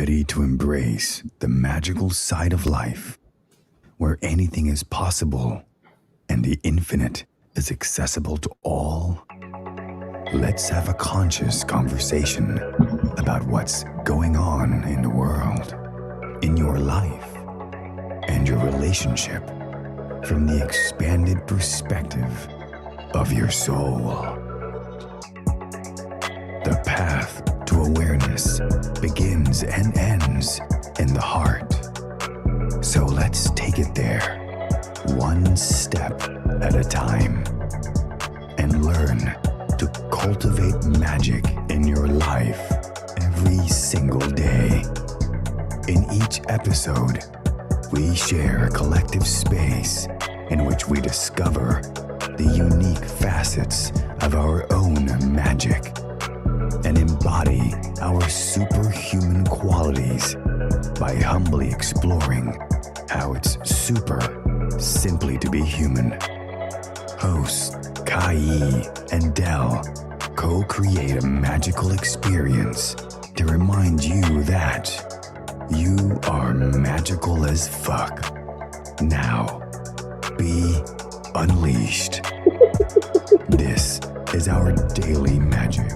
ready to embrace the magical side of life, where anything is possible and the infinite is accessible to all? Let's have a conscious conversation about what's going on in the world, in your life, and your relationship from the expanded perspective of your soul. The path to awareness begins and ends in the heart. So let's take it there, one step at a time, and learn to cultivate magic in your life every single day. In each episode, we share a collective space in which we discover the unique facets of our own magic and embody our superhuman qualities by humbly exploring how it's super simply to be human. Hosts Kai and Del co-create a magical experience to remind you that you are magical as fuck. Now, be unleashed. This is our daily magic.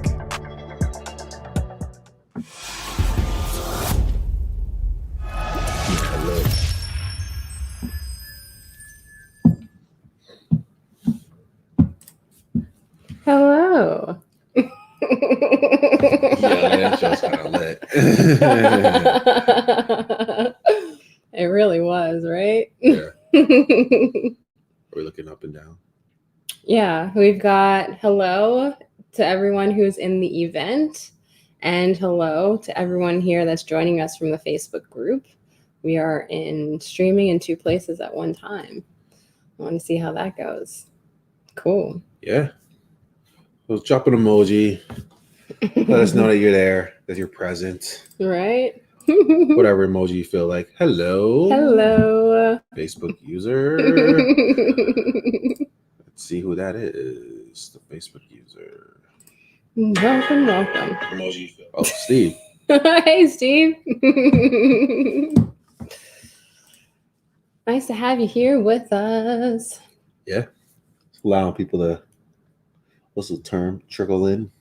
Hello. Yeah, that show's kind of lit. It really was, right? Yeah. Are we looking up and down? Yeah, we've got hello to everyone who's in the event, and hello to everyone here that's joining us from the Facebook group. We are streaming in 2 places at one time. I want to see how that goes. Cool. Yeah. So drop an emoji. Let us know that you're there, that you're present. Right? Whatever emoji you feel like. Hello. Hello. Facebook user. Let's see who that is. The Facebook user. Welcome. Emoji you feel. Oh, Steve. Hey, Steve. Nice to have you here with us. Yeah. Allowing people to, what's the term? Trickle in.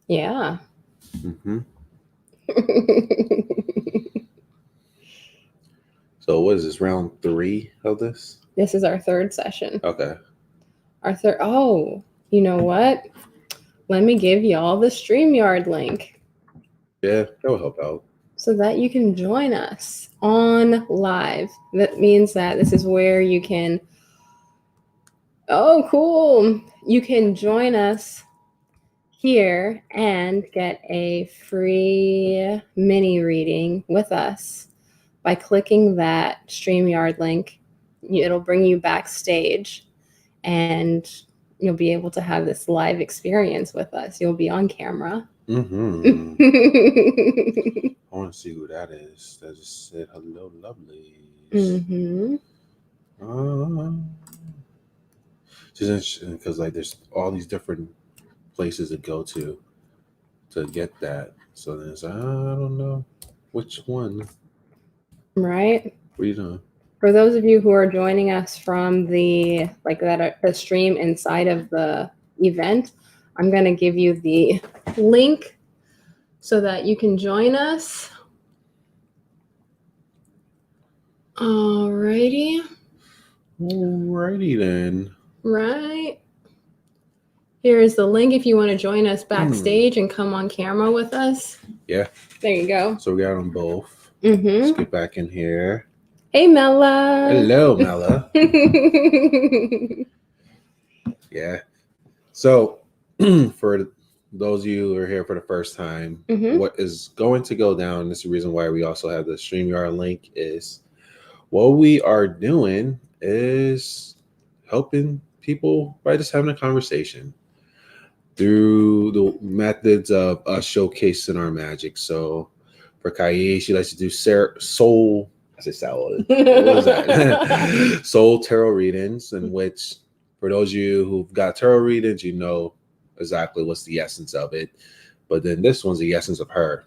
Yeah. Mm-hmm. So what is this, round 3 of this? This is our 3rd session. Okay. Oh, you know what? Let me give y'all the StreamYard link Yeah, that will help out. so that you can join us on live. That means that this is where you can, oh, cool. You can join us here and get a free mini reading with us by clicking that StreamYard link. It'll bring you backstage and you'll be able to have this live experience with us. You'll be on camera. Mm-hmm. I want to see who that is. That just said hello, lovely. Mm-hmm. It's interesting because like there's all these different places to go to get that. So then it's I don't know which one. Right. What are you doing? For those of you who are joining us from the stream inside of the event, I'm going to give you the link so that you can join us. Alrighty then. Right. Here is the link if you want to join us backstage and come on camera with us. Yeah. There you go. So we got them both. Mm-hmm. Let's get back in here. Hey, Mella. Hello, Mella. Yeah. So for those of you who are here for the first time, what is going to go down, this is the reason why we also have the StreamYard link, is what we are doing is helping people by just having a conversation through the methods of us showcasing our magic. So for Kai, she likes to do soul tarot readings, in which for those of you who've got tarot readings, you know exactly what's the essence of it. But then this one's the essence of her.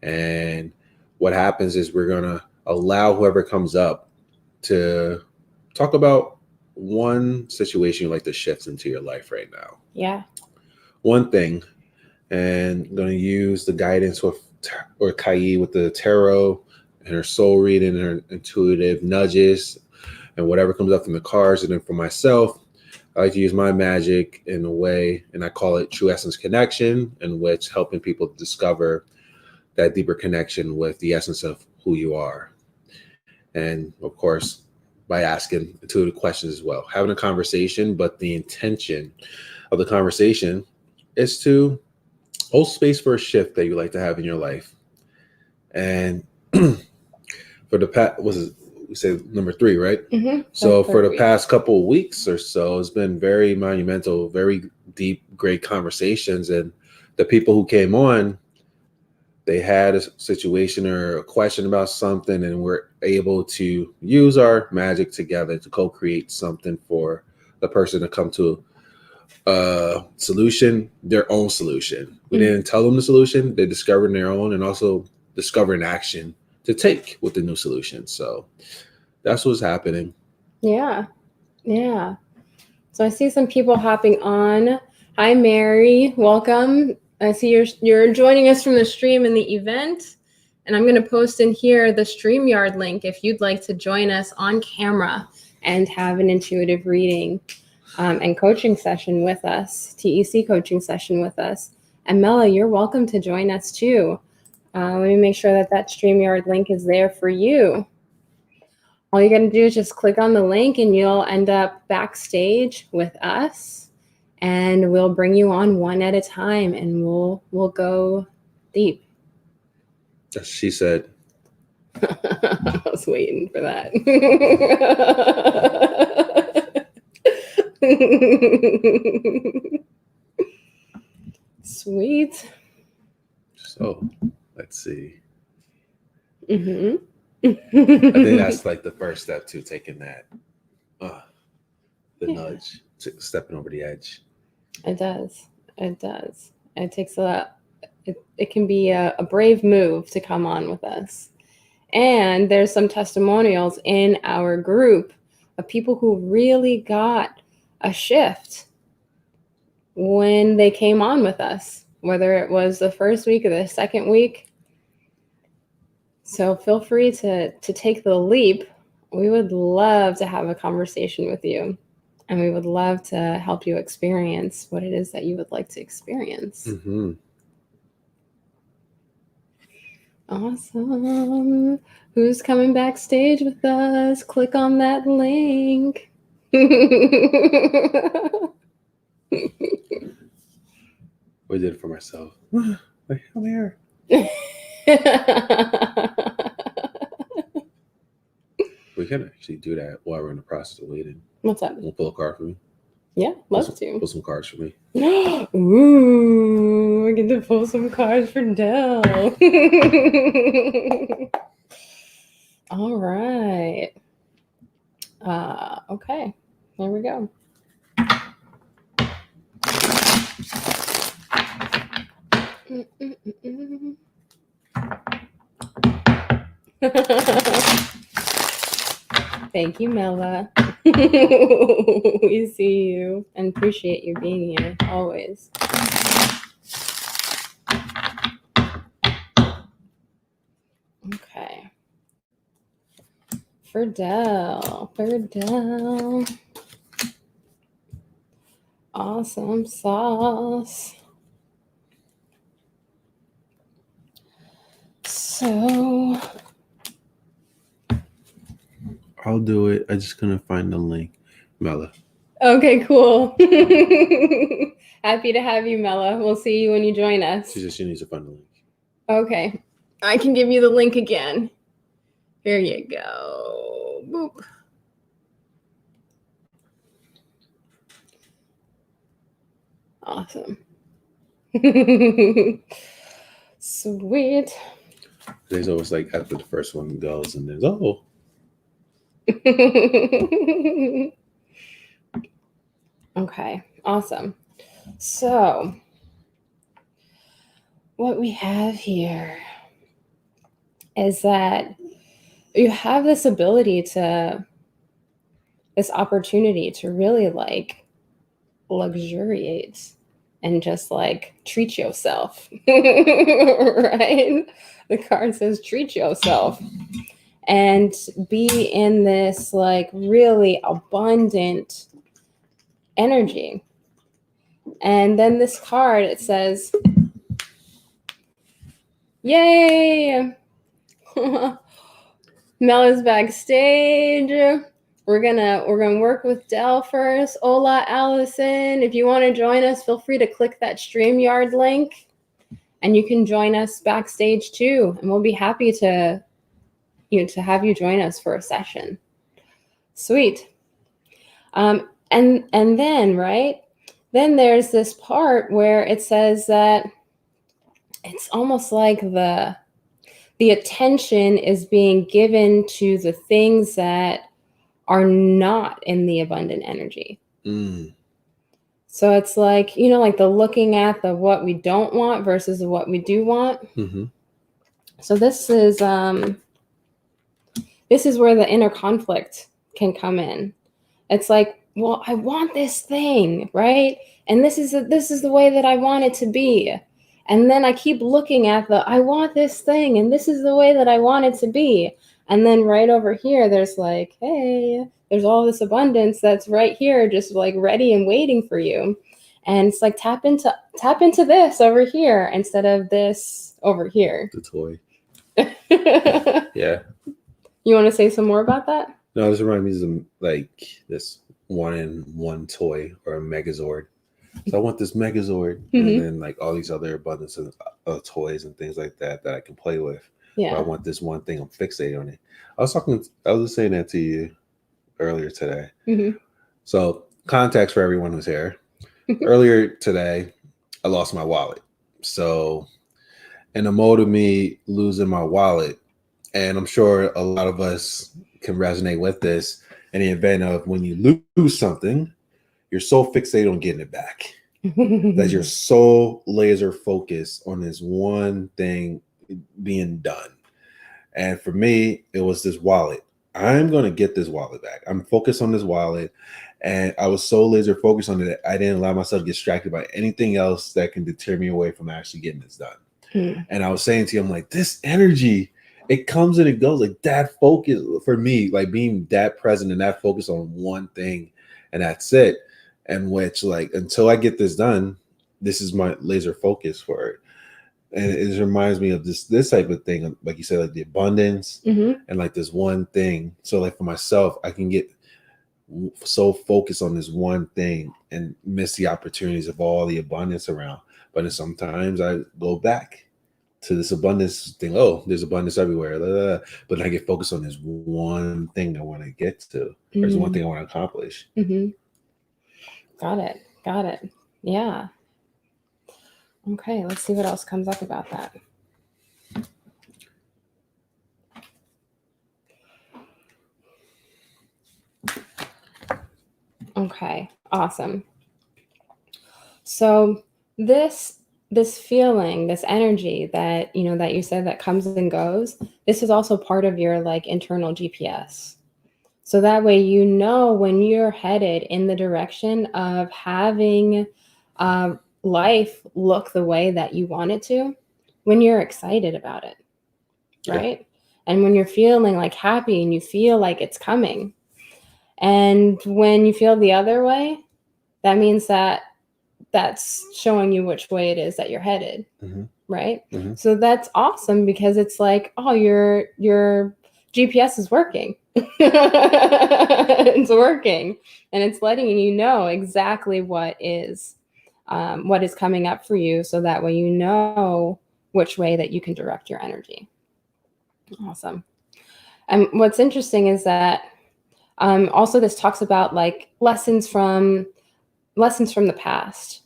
And what happens is we're going to allow whoever comes up to talk about one situation you'd like to shift into your life right now. Yeah. One thing, and I'm going to use the guidance or Kai with the tarot and her soul reading and her intuitive nudges and whatever comes up from the cards. And then for myself, I like to use my magic in a way, and I call it True Essence Connection, in which helping people discover that deeper connection with the essence of who you are. And of course, by asking intuitive questions as well, having a conversation, but the intention of the conversation is to hold space for a shift that you like to have in your life. And for the past, we say number 3, right? Mm-hmm. So for the past couple of weeks or so, it's been very monumental, very deep, great conversations. And the people who came on, they had a situation or a question about something, and we're able to use our magic together to co-create something for the person to come to a solution, their own solution. We didn't tell them the solution. They discovered their own, and also discover an action to take with the new solution. So that's what's happening. Yeah. Yeah. So I see some people hopping on. Hi, Mary. Welcome. I see you're joining us from the stream in the event. And I'm going to post in here the StreamYard link if you'd like to join us on camera and have an intuitive reading and coaching session with us, TEC coaching session with us. And Mela, you're welcome to join us too. Let me make sure that StreamYard link is there for you. All you got to do is just click on the link and you'll end up backstage with us, and we'll bring you on one at a time, and we'll go deep. She said. I was waiting for that. Sweet. So let's see. Mm-hmm. I think that's like the first step to taking that, the nudge, stepping over the edge. It does. It does. It takes it can be a brave move to come on with us. And there's some testimonials in our group of people who really got a shift when they came on with us, whether it was the first week or the second week. So feel free to take the leap. We would love to have a conversation with you, and we would love to help you experience what it is that you would like to experience. Mm-hmm. Awesome. Who's coming backstage with us? Click on that link. We did it for myself. Like, I'm here. We can actually do that while we're in the process of waiting. What's up? We'll pull a card for me. Yeah, love to. Pull some cards for me. Ooh, I get to pull some cards for Dell. All right. Okay, here we go. Thank you, Mela. We see you and appreciate you being here always. Okay. For Dell. Awesome sauce. So I'll do it. I just couldn't find the link, Mela. Okay, cool. Happy to have you, Mela. We'll see you when you join us. She needs to find the link. Okay. I can give you the link again. Here you go. Boop. Awesome. Sweet. There's always like after the first one goes, and there's Okay, awesome. So, what we have here is that you have this ability to, this opportunity to really like luxuriate and just like treat yourself. Right? The card says treat yourself and be in this like really abundant energy. And then this card, it says, yay! Mel is backstage. We're gonna work with Dell first. Hola, Allison. If you want to join us, feel free to click that StreamYard link, and you can join us backstage too. And we'll be happy to, to have you join us for a session. Sweet. And then right, then there's this part where it says that it's almost like the attention is being given to the things that are not in the abundant energy. So it's like, like the looking at the what we don't want versus the what we do want. So this is where the inner conflict can come in. It's like, well, I want this thing, right? And this is the way that I want it to be. And then I keep looking at the, I want this thing, and this is the way that I want it to be. And then right over here, there's like, hey, there's all this abundance that's right here, just like ready and waiting for you. And it's like, tap into this over here instead of this over here. The toy. Yeah. You want to say some more about that? No, this reminds me of like this 1-in-1 toy or a Megazord. So I want this Megazord, and then like all these other abundance of toys and things like that I can play with. Yeah. But I want this one thing. I'm fixated on it. I was saying that to you earlier today. So context for everyone who's here. Earlier today, I lost my wallet. So in the mode of me losing my wallet, and I'm sure a lot of us can resonate with this, in the event of when you lose something, you're so fixated on getting it back that you're so laser focused on this one thing being done. And for me, it was this wallet. I'm going to get this wallet back. I'm focused on this wallet. And I was so laser focused on it that I didn't allow myself to get distracted by anything else that can deter me away from actually getting this done. And I was saying to you, I'm like, this energy, it comes and it goes, like that focus for me, like being that present and that focus on one thing, and that's it. And which, like, until I get this done, this is my laser focus for it. And it reminds me of this type of thing, like you said, like the abundance and like this one thing. So like for myself, I can get so focused on this one thing and miss the opportunities of all the abundance around. But then sometimes I go back to this abundance thing. Oh, there's abundance everywhere. Blah, blah, blah. But then I get focused on this one thing I want to get to. There's one thing I want to accomplish. Got it. Yeah. Okay, let's see what else comes up about that. Okay, awesome. So this feeling, this energy that, that you said that comes and goes, this is also part of your like internal GPS. So that way, when you're headed in the direction of having life look the way that you want it to, when you're excited about it, right? Yeah. And when you're feeling like happy and you feel like it's coming. And when you feel the other way, that means that that's showing you which way it is that you're headed, right? So that's awesome because it's like, oh, your GPS is working. It's working, and it's letting you know exactly what is coming up for you, so that way you know which way that you can direct your energy. Awesome. And what's interesting is that also this talks about like lessons from the past,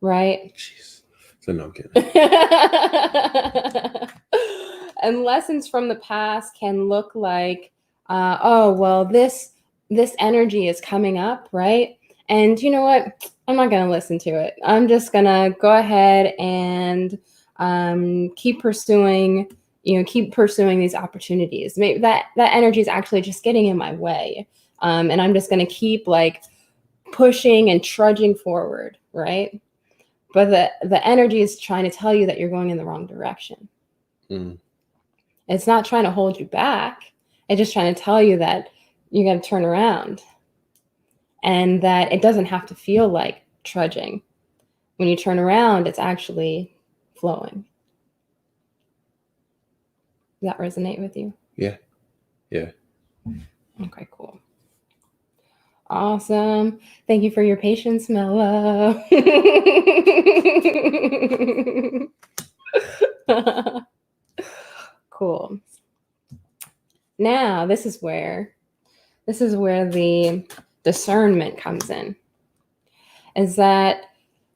right? Jeez. So no, I'm kidding. And lessons from the past can look like, oh, well, this energy is coming up, right? And you know what? I'm not going to listen to it. I'm just going to go ahead and keep pursuing keep pursuing these opportunities. Maybe that energy is actually just getting in my way. And I'm just going to keep like pushing and trudging forward, right? But the energy is trying to tell you that you're going in the wrong direction. Mm. It's not trying to hold you back. It's just trying to tell you that you got to turn around and that it doesn't have to feel like trudging. When you turn around, it's actually flowing. Does that resonate with you? Yeah. Yeah. Okay, cool. Awesome. Thank you for your patience, Mella. Cool. Now, this is where the discernment comes in. Is that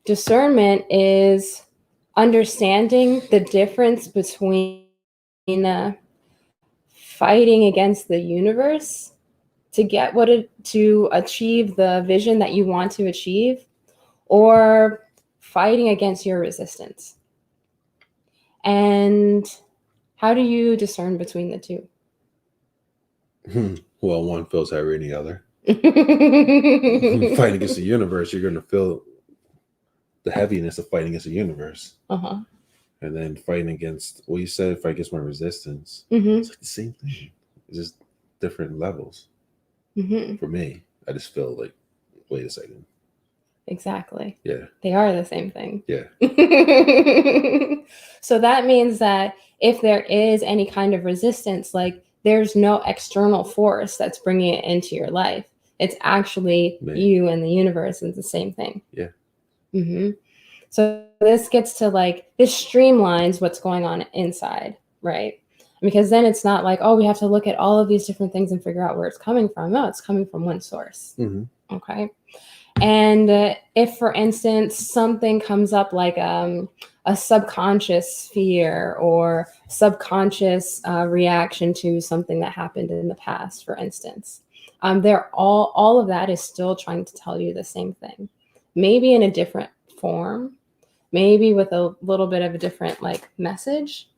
discernment is understanding the difference between fighting against the universe to achieve the vision that you want to achieve, or fighting against your resistance. And how do you discern between the two? Well, one feels heavier than the other. Fighting against the universe, you're going to feel the heaviness of fighting against the universe. Uh-huh. And then fighting against, well, you said fight against my resistance. Mm-hmm. It's like the same thing. It's just different levels. Mm-hmm. For me, I just feel like, wait a second. Exactly. Yeah. They are the same thing. Yeah. So that means that if there is any kind of resistance, like there's no external force that's bringing it into your life. It's actually you and the universe is the same thing. Yeah. Mm-hmm. So this gets to like, this streamlines what's going on inside, right? Because then it's not like, oh, we have to look at all of these different things and figure out where it's coming from. No, it's coming from one source. Mm-hmm. Okay. And if, for instance, something comes up like a subconscious fear or subconscious reaction to something that happened in the past, for instance, all of that is still trying to tell you the same thing, maybe in a different form, maybe with a little bit of a different like message.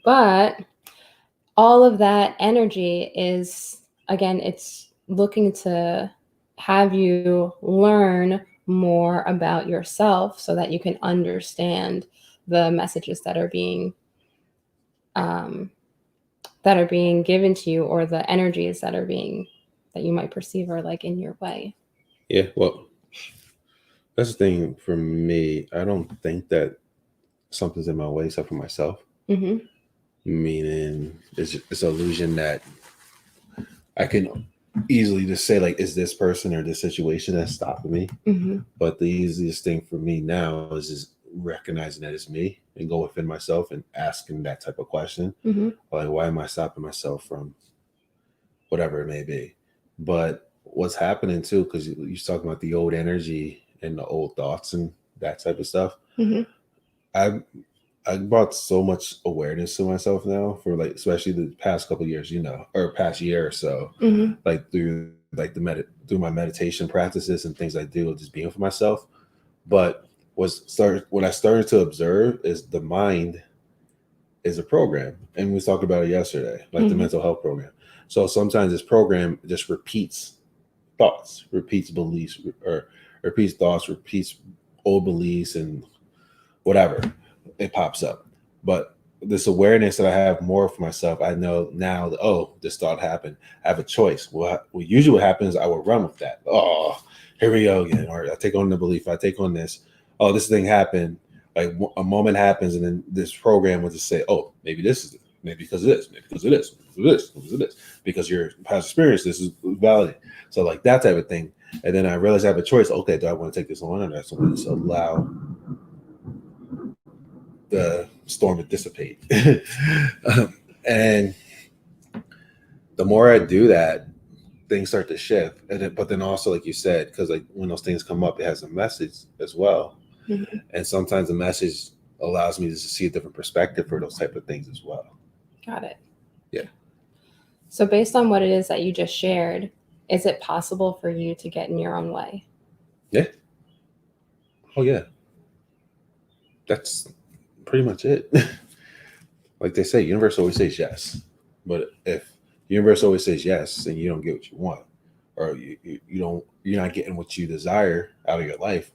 But all of that energy is, again, it's looking to have you learn more about yourself so that you can understand the messages that are being given to you, or the energies that you might perceive are like in your way. Yeah, well, that's the thing for me. I don't think that something's in my way except for myself. Mm-hmm. Meaning it's an illusion that I can easily just say like, is this person or this situation that's stopping me? Mm-hmm. But the easiest thing for me now is just recognizing that it's me and go within myself and asking that type of question. Mm-hmm. Like, why am I stopping myself from whatever it may be? But what's happening too, because you're talking about the old energy and the old thoughts and that type of stuff. Mm-hmm. I brought so much awareness to myself now for like, especially the past couple of years, or past year or so, Mm-hmm. like through like through my meditation practices and things I do, just being for myself. But what I started to observe is the mind is a program, and we talked about it yesterday, like Mm-hmm. the mental health program. So sometimes this program just repeats thoughts, repeats beliefs, or repeats thoughts, repeats old beliefs, and whatever. It pops up. But this awareness that I have more for myself, I know now that, oh, this thought happened. I have a choice. Well, usually what happens, I will run with that. Oh, here we go again. Or I take on the belief. I take on this. Oh, this thing happened. Like a moment happens, and then this program will just say, oh, maybe this is it. Maybe because of this. Maybe because of this. Because of this. Because your past experience, this is valid. So like that type of thing. And then I realize I have a choice. Okay, do I want to take this on, or do I want to just allow the storm to dissipate? And the more I do that, things start to shift. But then also, like you said, because like when those things come up, it has a message as well. Mm-hmm. And sometimes the message allows me to see a different perspective for those type of things as well. Got it. Yeah. So based on what it is that you just shared, is it possible for you to get in your own way? Yeah. Oh yeah. That's pretty much it. Like they say, universe always says yes. But if the universe always says yes and you don't get what you want, or you're not getting what you desire out of your life,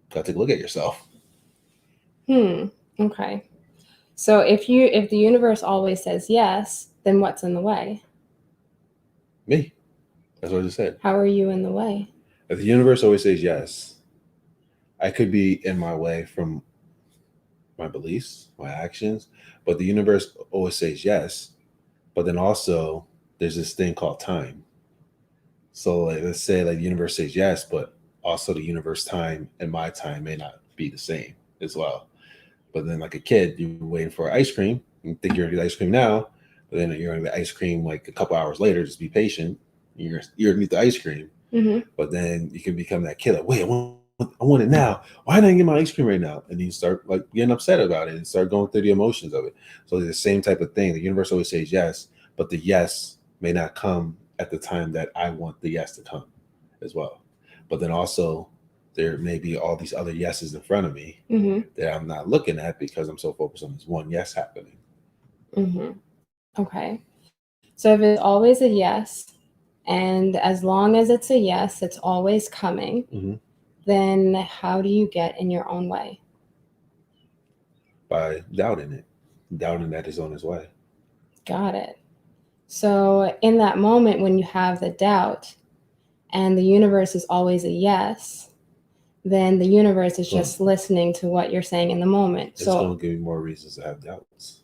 you gotta take a look at yourself. Okay. So if the universe always says yes, then what's in the way? Me. That's what I just said. How are you in the way? If the universe always says yes, I could be in my way from my beliefs, my actions, but the universe always says yes. But then also there's this thing called time. So like, let's say like the universe says yes, but also the universe time and my time may not be the same as well. But then like a kid, you're waiting for ice cream. You think you're gonna get ice cream now, but then you're gonna get ice cream like a couple hours later. Just be patient. You're gonna eat the ice cream. Mm-hmm. But then you can become that kid. Like, wait, I want it now. Why didn't I get my ice cream right now? And you start like getting upset about it and start going through the emotions of it. So it's the same type of thing. The universe always says yes, but the yes may not come at the time that I want the yes to come as well. But then also there may be all these other yeses in front of me that I'm not looking at because I'm so focused on this one yes happening. Okay. So if it's always a yes, and as long as it's a yes, it's always coming, then how do you get in your own way? By doubting it, doubting that it's on its way. Got it. So in that moment when you have the doubt and the universe is always a yes, then the universe is just listening to what you're saying in the moment. It's going to give me more reasons to have doubts.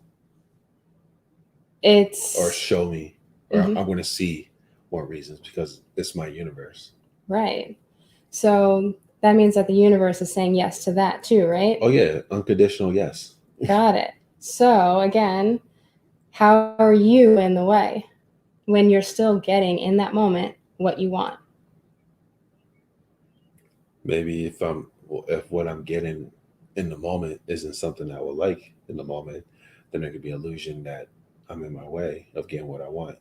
Or show me, or I'm going to see more reasons because it's my universe. Right. So that means that the universe is saying yes to that too, right? Oh yeah, unconditional yes. Got it. So again, how are you in the way when you're still getting in that moment what you want? Maybe if what I'm getting in the moment isn't something I would like in the moment, then there could be illusion that I'm in my way of getting what I want.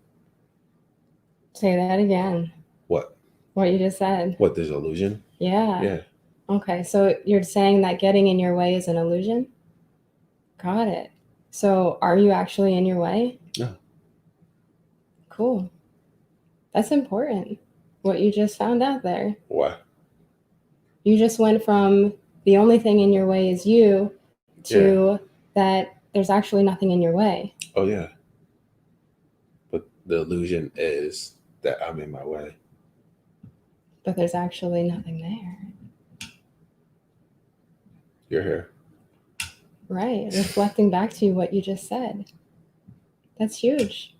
Say that again. What? What you just said. What, there's illusion? Yeah. Yeah. Okay, so you're saying that getting in your way is an illusion? Got it. So are you actually in your way? No. Cool. That's important. What you just found out there. Why? You just went from the only thing in your way is you to that there's actually nothing in your way. Oh yeah. But the illusion is that I'm in my way. But there's actually nothing there. You're here. Right. Reflecting back to you what you just said. That's huge.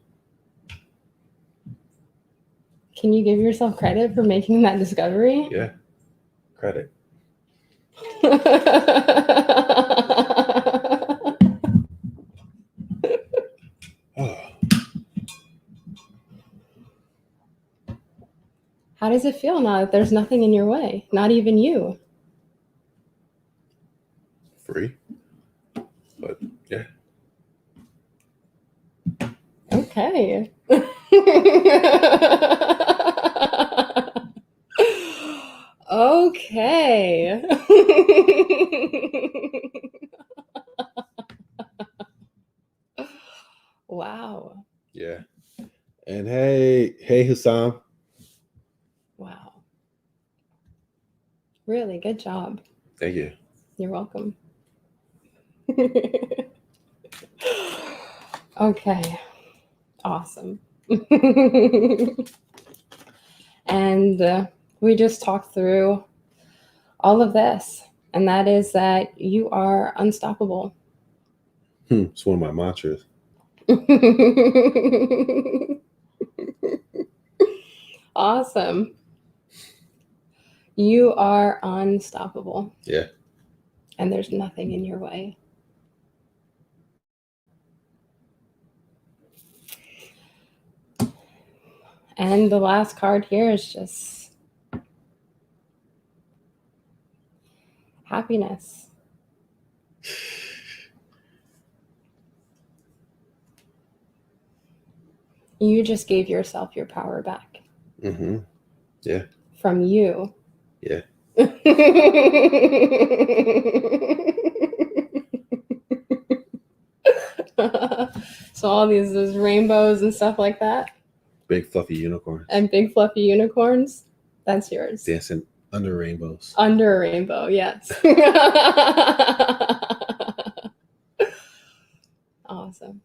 Can you give yourself credit for making that discovery? Yeah. Credit. How does it feel now that there's nothing in your way? Not even you. Free. But yeah. Okay. Okay. Wow. Yeah. And hey Hussam. Wow. Really good job. Thank you. You're welcome. Okay. Awesome. And we just talked through all of this, and that is that you are unstoppable. It's one of my mantras. Awesome. You are unstoppable. Yeah. And there's nothing in your way. And the last card here is just happiness. You just gave yourself your power back. Yeah. From you. Yeah. So all these rainbows and stuff like that, Big fluffy unicorns. and big fluffy unicorns, that's yours. Dancing under rainbows. Under a rainbow, yes. Awesome.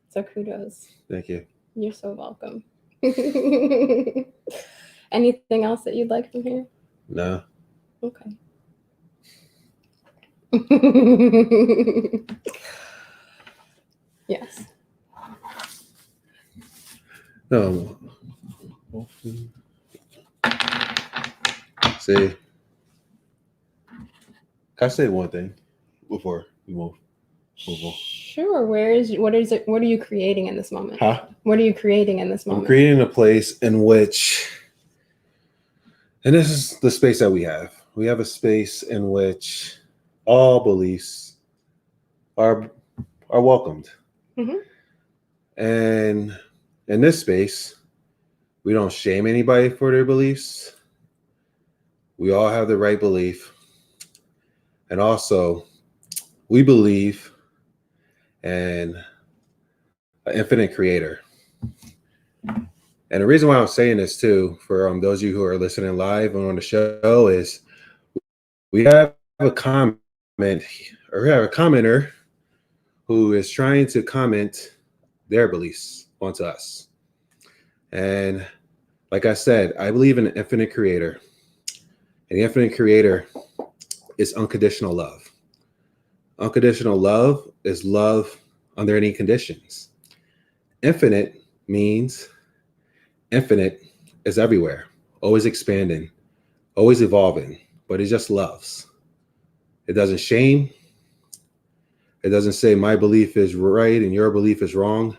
So kudos. Thank you. You're so welcome. Anything else that you'd like from here? No. Okay. Yes. No. See, can I say one thing before we move on? Sure. What are you creating in this moment? Huh? What are you creating in this moment? I'm creating a place in which, and this is the space that we have. We have a space in which all beliefs are welcomed. Mm-hmm. And in this space, we don't shame anybody for their beliefs. We all have the right belief. And also, we believe in an infinite creator. And the reason why I'm saying this too, for those of you who are listening live and on the show, is we have a comment, or we have a commenter who is trying to comment their beliefs onto us. And like I said, I believe in an infinite creator. And the infinite creator is unconditional love. Unconditional love is love under any conditions. Infinite means infinite is everywhere, always expanding, always evolving, but it just loves. It doesn't shame. It doesn't say my belief is right and your belief is wrong.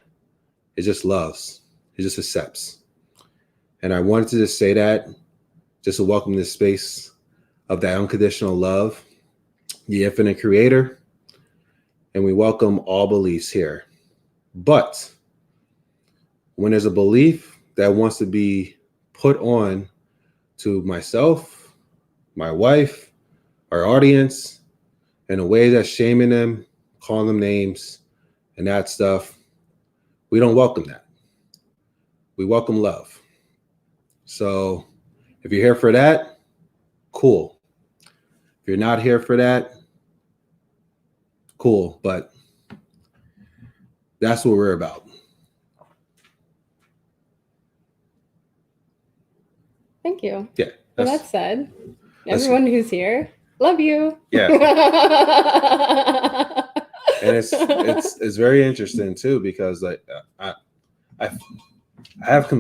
It just loves. It just accepts. And I wanted to just say that, just to welcome this space of that unconditional love, the infinite creator, and we welcome all beliefs here. But when there's a belief that wants to be put on to myself, my wife, our audience, in a way that's shaming them, calling them names, and that stuff, we don't welcome that. We welcome love. So if you're here for that, cool. If you're not here for that, cool. But that's what we're about. Thank you. Yeah. Well, that said, everyone who's here, love you. Yeah. And it's very interesting too, because like I have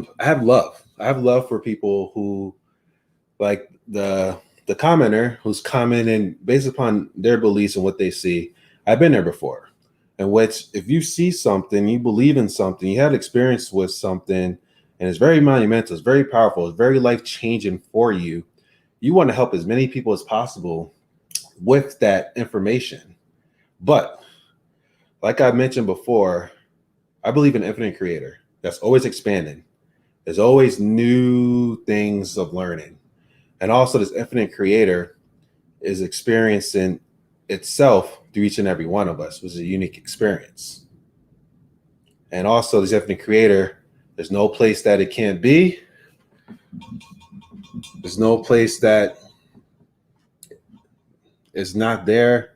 love. I have love for people who, like the commenter who's commenting based upon their beliefs and what they see. I've been there before, in which if you see something, you believe in something, you had experience with something, and it's very monumental, it's very powerful, it's very life-changing for you, you want to help as many people as possible with that information. But like I mentioned before, I believe in an infinite creator that's always expanding. There's always new things of learning. And also this infinite creator is experiencing itself through each and every one of us, which is a unique experience. And also this infinite creator, there's no place that it can't be. There's no place that is not there.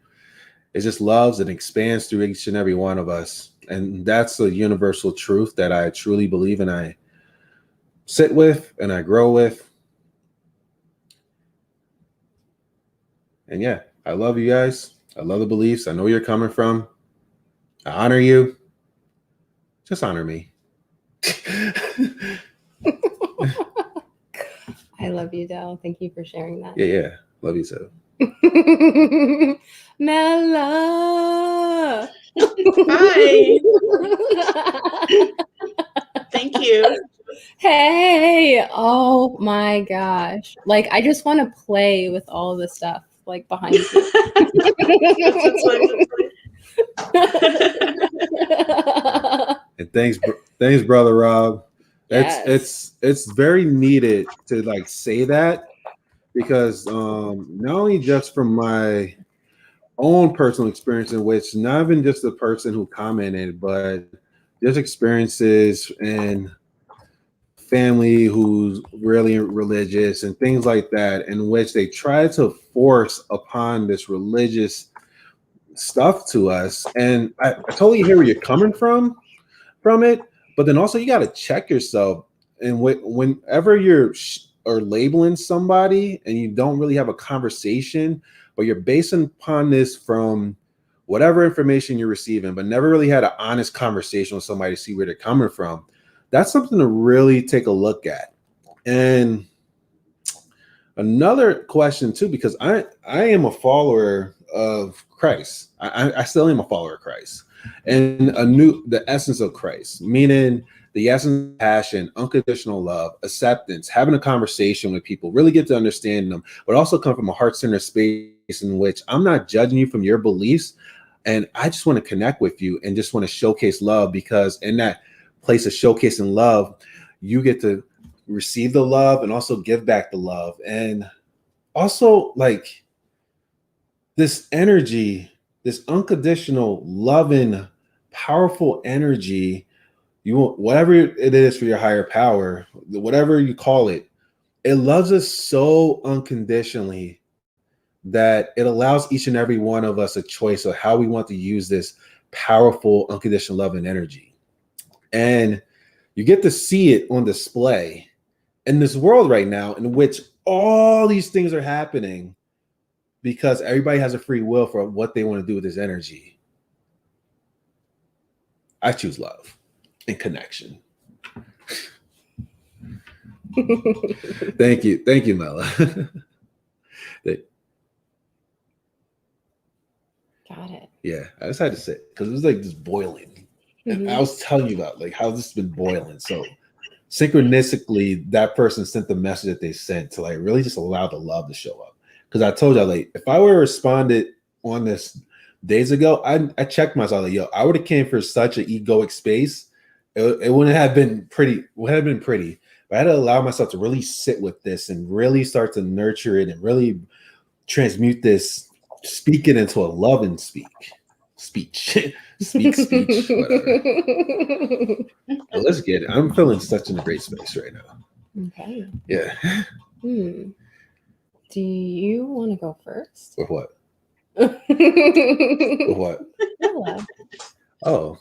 It just loves and expands through each and every one of us. And that's a universal truth that I truly believe in. I sit with and I grow with. And yeah, I love you guys. I love the beliefs. I know where you're coming from. I honor you. Just honor me. I love you, Del. Thank you for sharing that. Yeah. Love you too. Mella. Hi. Thank you. Hey. Oh my gosh. Like, I just want to play with all the stuff like behind you. And thanks, brother Rob. Yes. It's very needed to like say that, because not only just from my own personal experience in which not even just the person who commented, but there's experiences in family who's really religious and things like that, in which they try to force upon this religious stuff to us. And I totally hear where you're coming from it, but then also you got to check yourself. And whenever you're or labeling somebody and you don't really have a conversation, but you're basing upon this from whatever information you're receiving, but never really had an honest conversation with somebody to see where they're coming from, that's something to really take a look at. And another question too, because I am a follower of Christ. I still am a follower of Christ, and the essence of Christ, meaning the essence of passion, unconditional love, acceptance, having a conversation with people, really get to understand them, but also come from a heart-centered space in which I'm not judging you from your beliefs, and I just want to connect with you and just want to showcase love, because in that place of showcasing love, you get to receive the love and also give back the love. And also, like, this energy, this unconditional loving, powerful energy, you want whatever it is for your higher power, whatever you call it, it loves us so unconditionally that it allows each and every one of us a choice of how we want to use this powerful unconditional love and energy. And you get to see it on display in this world right now, in which all these things are happening because everybody has a free will for what they want to do with this energy. I choose love and connection. Thank you, Mela. Got it. Yeah, I just had to say, because it was like just boiling. And I was telling you about like how this has been boiling. So synchronistically, that person sent the message that they sent to like really just allow the love to show up. Because I told you, like, if I would have responded on this days ago, I checked myself, like, yo, I would have came for such an egoic space. It wouldn't have been pretty. Would have been pretty. But I had to allow myself to really sit with this and really start to nurture it and really transmute this, speak it into a love and speech. Speech, whatever. Let's get it. I'm feeling such in a great space right now. Okay. Yeah. Do you want to go first? With what? With what? Mela. Oh.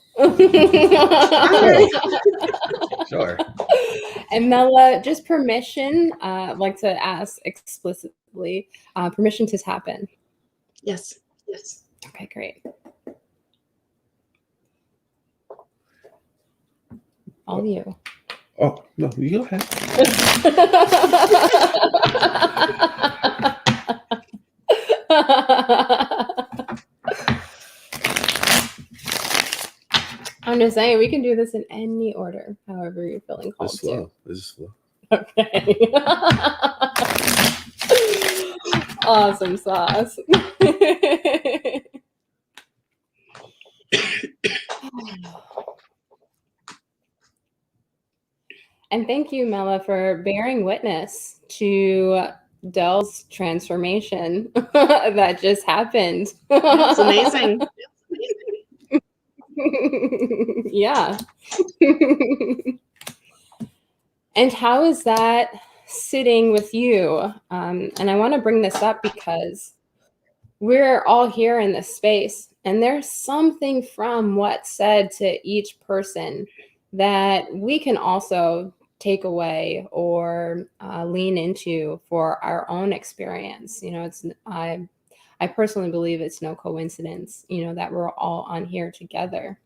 Sure. And Mela, just permission, I'd like to ask explicitly, permission to tap in. Yes. Okay, great. All you. Oh, no, you go ahead. I'm just saying, we can do this in any order, however you're feeling called to. This is slow. Okay. Awesome sauce. And thank you, Mela, for bearing witness to Dell's transformation that just happened. It's amazing. Yeah. And how is that sitting with you? And I want to bring this up because we're all here in this space, and there's something from what's said to each person that we can also take away or lean into for our own experience. You know, I personally believe it's no coincidence, you know, that we're all on here together.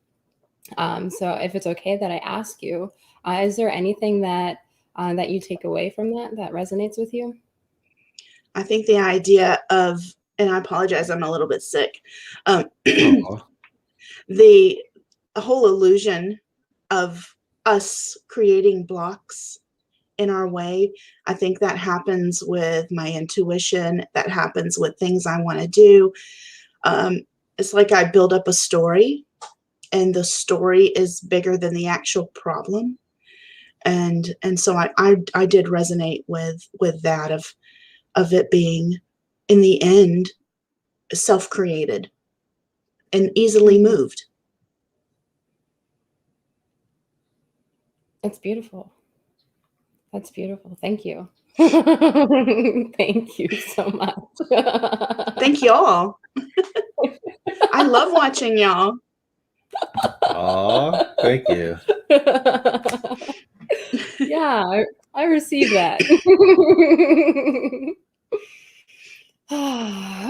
So if it's okay that I ask you, is there anything that that you take away from that resonates with you? I think the idea of, and I apologize, I'm a little bit sick. The whole illusion of us creating blocks in our way, I think that happens with my intuition. That happens with things I want to do. It's like I build up a story, and the story is bigger than the actual problem. And so I did resonate with that of it being, in the end, self-created and easily moved. It's beautiful. That's beautiful. Thank you. Thank you so much. Thank y'all. I love watching y'all. Aw, thank you. Yeah, I received that.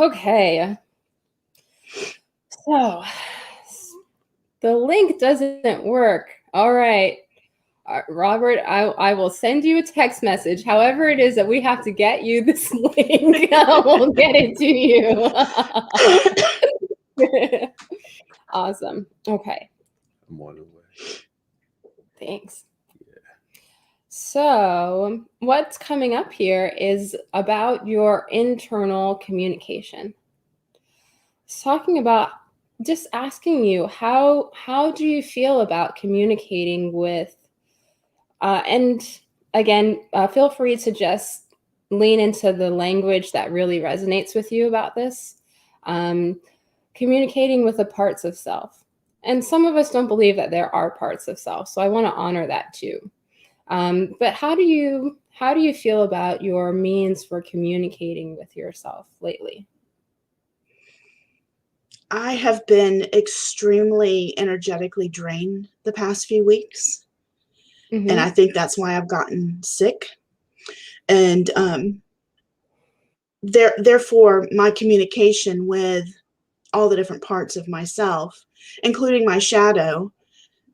Okay. So the link doesn't work. All right. Robert, I will send you a text message. However it is that we have to get you this link, I will get it to you. Awesome. Okay. I'm on the way. Thanks. Yeah. So what's coming up here is about your internal communication. It's talking about just asking you, how do you feel about communicating with and again, feel free to just lean into the language that really resonates with you about this. Communicating with the parts of self. And some of us don't believe that there are parts of self, so I want to honor that too. But how do you feel about your means for communicating with yourself lately? I have been extremely energetically drained the past few weeks. Mm-hmm. And I think that's why I've gotten sick. And therefore, my communication with all the different parts of myself, including my shadow,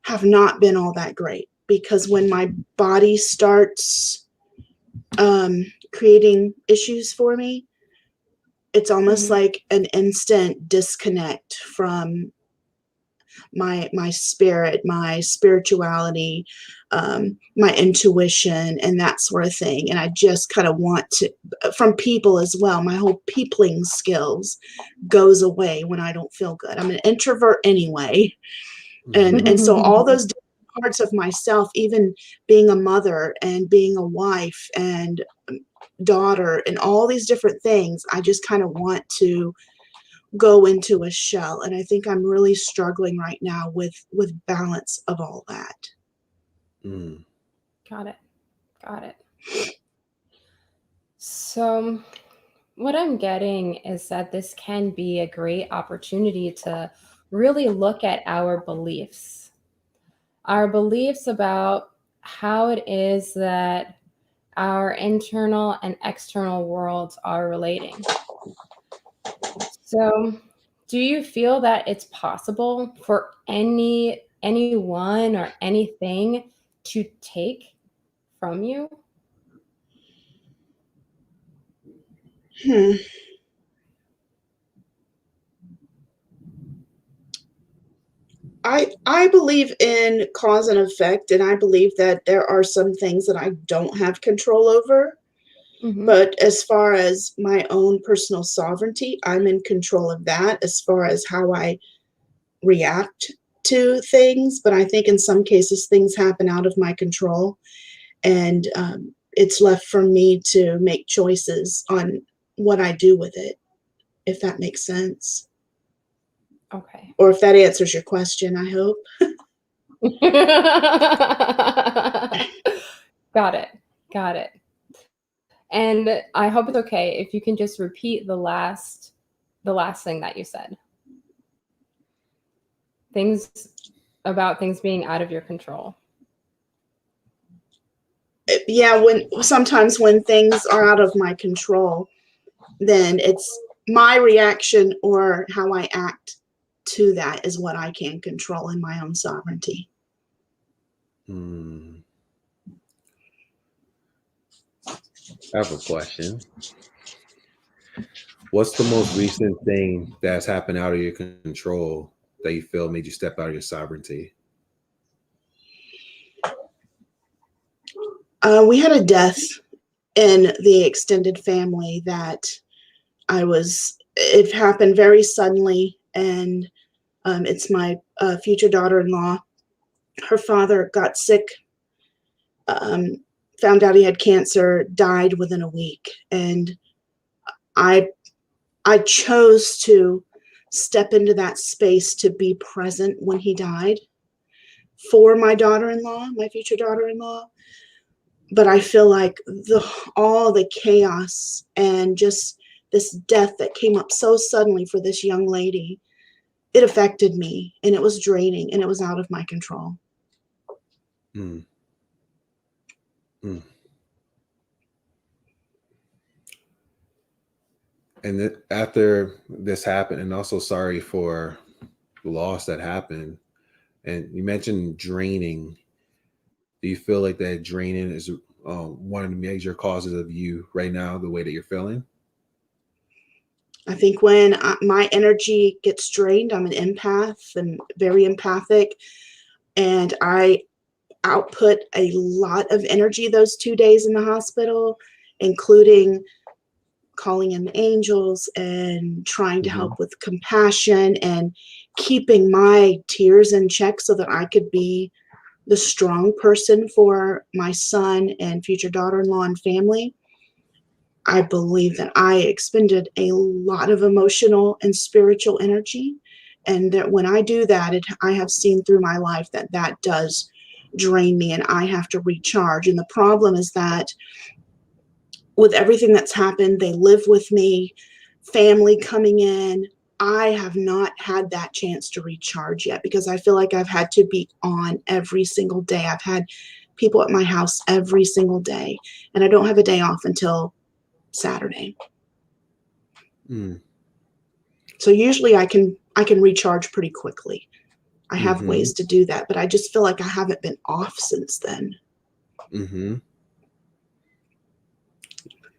have not been all that great. Because when my body starts creating issues for me, it's almost like an instant disconnect from my spirit, my spirituality, my intuition, and that sort of thing. And I just kind of want to, from people as well, my whole peopling skills goes away when I don't feel good. I'm an introvert anyway. And so all those different parts of myself, even being a mother and being a wife and daughter and all these different things, I just kind of want to go into a shell. And I think I'm really struggling right now with balance of all that. Got it. So what I'm getting is that this can be a great opportunity to really look at our beliefs about how it is that our internal and external worlds are relating. So do you feel that it's possible for anyone or anything to take from you? I believe in cause and effect, and I believe that there are some things that I don't have control over. But as far as my own personal sovereignty, I'm in control of that as far as how I react to things. But I think in some cases things happen out of my control, and it's left for me to make choices on what I do with it, if that makes sense. Okay. Or if that answers your question, I hope. Got it. And I hope it's okay if you can just repeat the last thing that you said. Things being out of your control. Yeah, sometimes when things are out of my control, then it's my reaction or how I act to that is what I can control in my own sovereignty. I have a question. What's the most recent thing that's happened out of your control that you feel made you step out of your sovereignty? We had a death in the extended family that it happened very suddenly, and it's my future daughter-in-law. Her father got sick, found out he had cancer, died within a week. And I I chose to step into that space to be present when he died for my daughter-in-law, my future daughter-in-law. But I feel like all the chaos and just this death that came up so suddenly for this young lady, it affected me, and it was draining, and it was out of my control. Mm. Mm. And after this happened, and also sorry for the loss that happened, and you mentioned draining. Do you feel like that draining is one of the major causes of you right now, the way that you're feeling? I think when my energy gets drained, I'm an empath and very empathic, and I output a lot of energy those 2 days in the hospital, including calling in the angels and trying to help with compassion and keeping my tears in check so that I could be the strong person for my son and future daughter-in-law and family. I believe that I expended a lot of emotional and spiritual energy, and that when I do that, I have seen through my life that that does drain me, and I have to recharge. And the problem is that with everything that's happened, they live with me, family coming in. I have not had that chance to recharge yet because I feel like I've had to be on every single day. I've had people at my house every single day, and I don't have a day off until Saturday. Mm. So usually I can recharge pretty quickly. I have ways to do that, but I just feel like I haven't been off since then. Mm-hmm.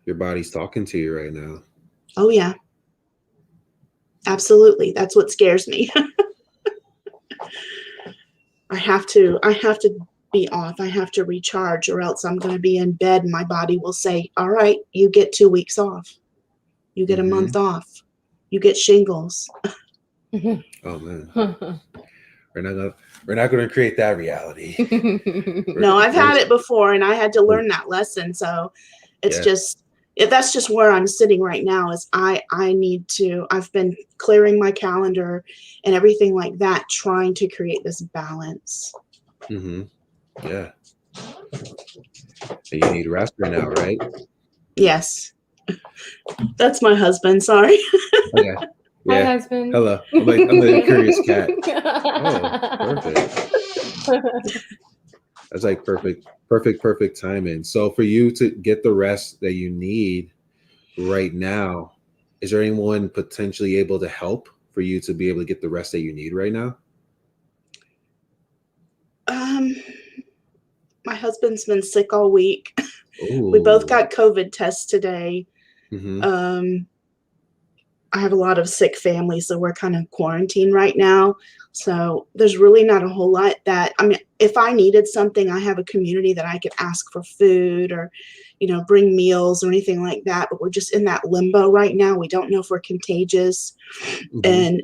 Your body's talking to you right now. Oh yeah. Absolutely. That's what scares me. I have to be off. I have to recharge, or else I'm going to be in bed and my body will say, all right, you get 2 weeks off. You get a month off. You get shingles. Oh man. We're not gonna create that reality. No, I've had it before and I had to learn that lesson. So it's that's just where I'm sitting right now. Is I've been clearing my calendar and everything like that, trying to create this balance. Yeah. You need rest right now, right? Yes. That's my husband. Sorry. Okay. Yeah. Hi, husband. Hello. I'm the curious cat. Oh, perfect. That's like perfect timing. So for you to get the rest that you need right now, is there anyone potentially able to help for you to be able to get the rest that you need right now? My husband's been sick all week. Ooh. We both got COVID tests today. I have a lot of sick family, so we're kind of quarantined right now. So there's really not a whole lot if I needed something, I have a community that I could ask for food or, bring meals or anything like that. But we're just in that limbo right now. We don't know if we're contagious. And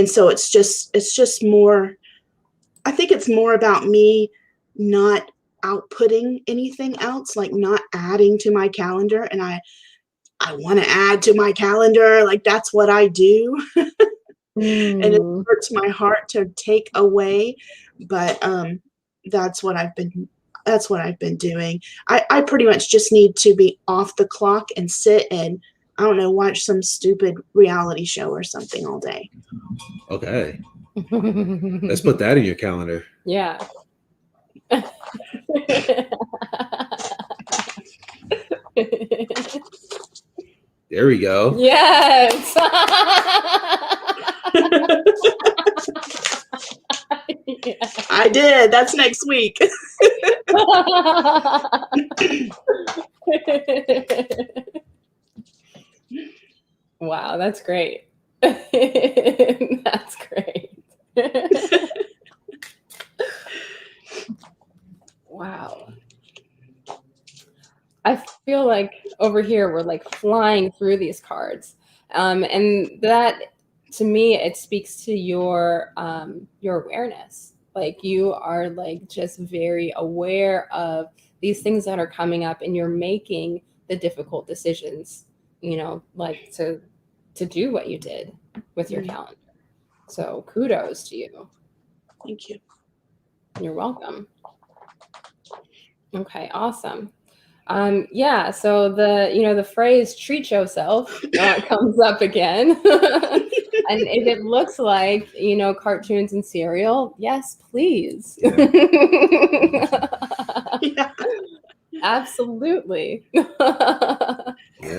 so it's just more, I think it's more about me not outputting anything else, like not adding to my calendar. And I want to add to my calendar. Like that's what I do. And it hurts my heart to take away. But that's what I've been doing. I pretty much just need to be off the clock and sit and, I don't know, watch some stupid reality show or something all day. Okay. Let's put that in your calendar. Yeah. There we go. Yes. I did. That's next week. Wow, that's great. That's great. Wow. I feel like over here we're like flying through these cards. And that, to me, it speaks to your awareness. Like you are like just very aware of these things that are coming up, and you're making the difficult decisions, like to to do what you did with your calendar. So kudos to you. Thank you. You're welcome. Okay, awesome. Yeah, so the phrase treat yourself comes up again. And if it looks like, cartoons and cereal, yes, please. Yeah. Yeah. Absolutely. Yeah.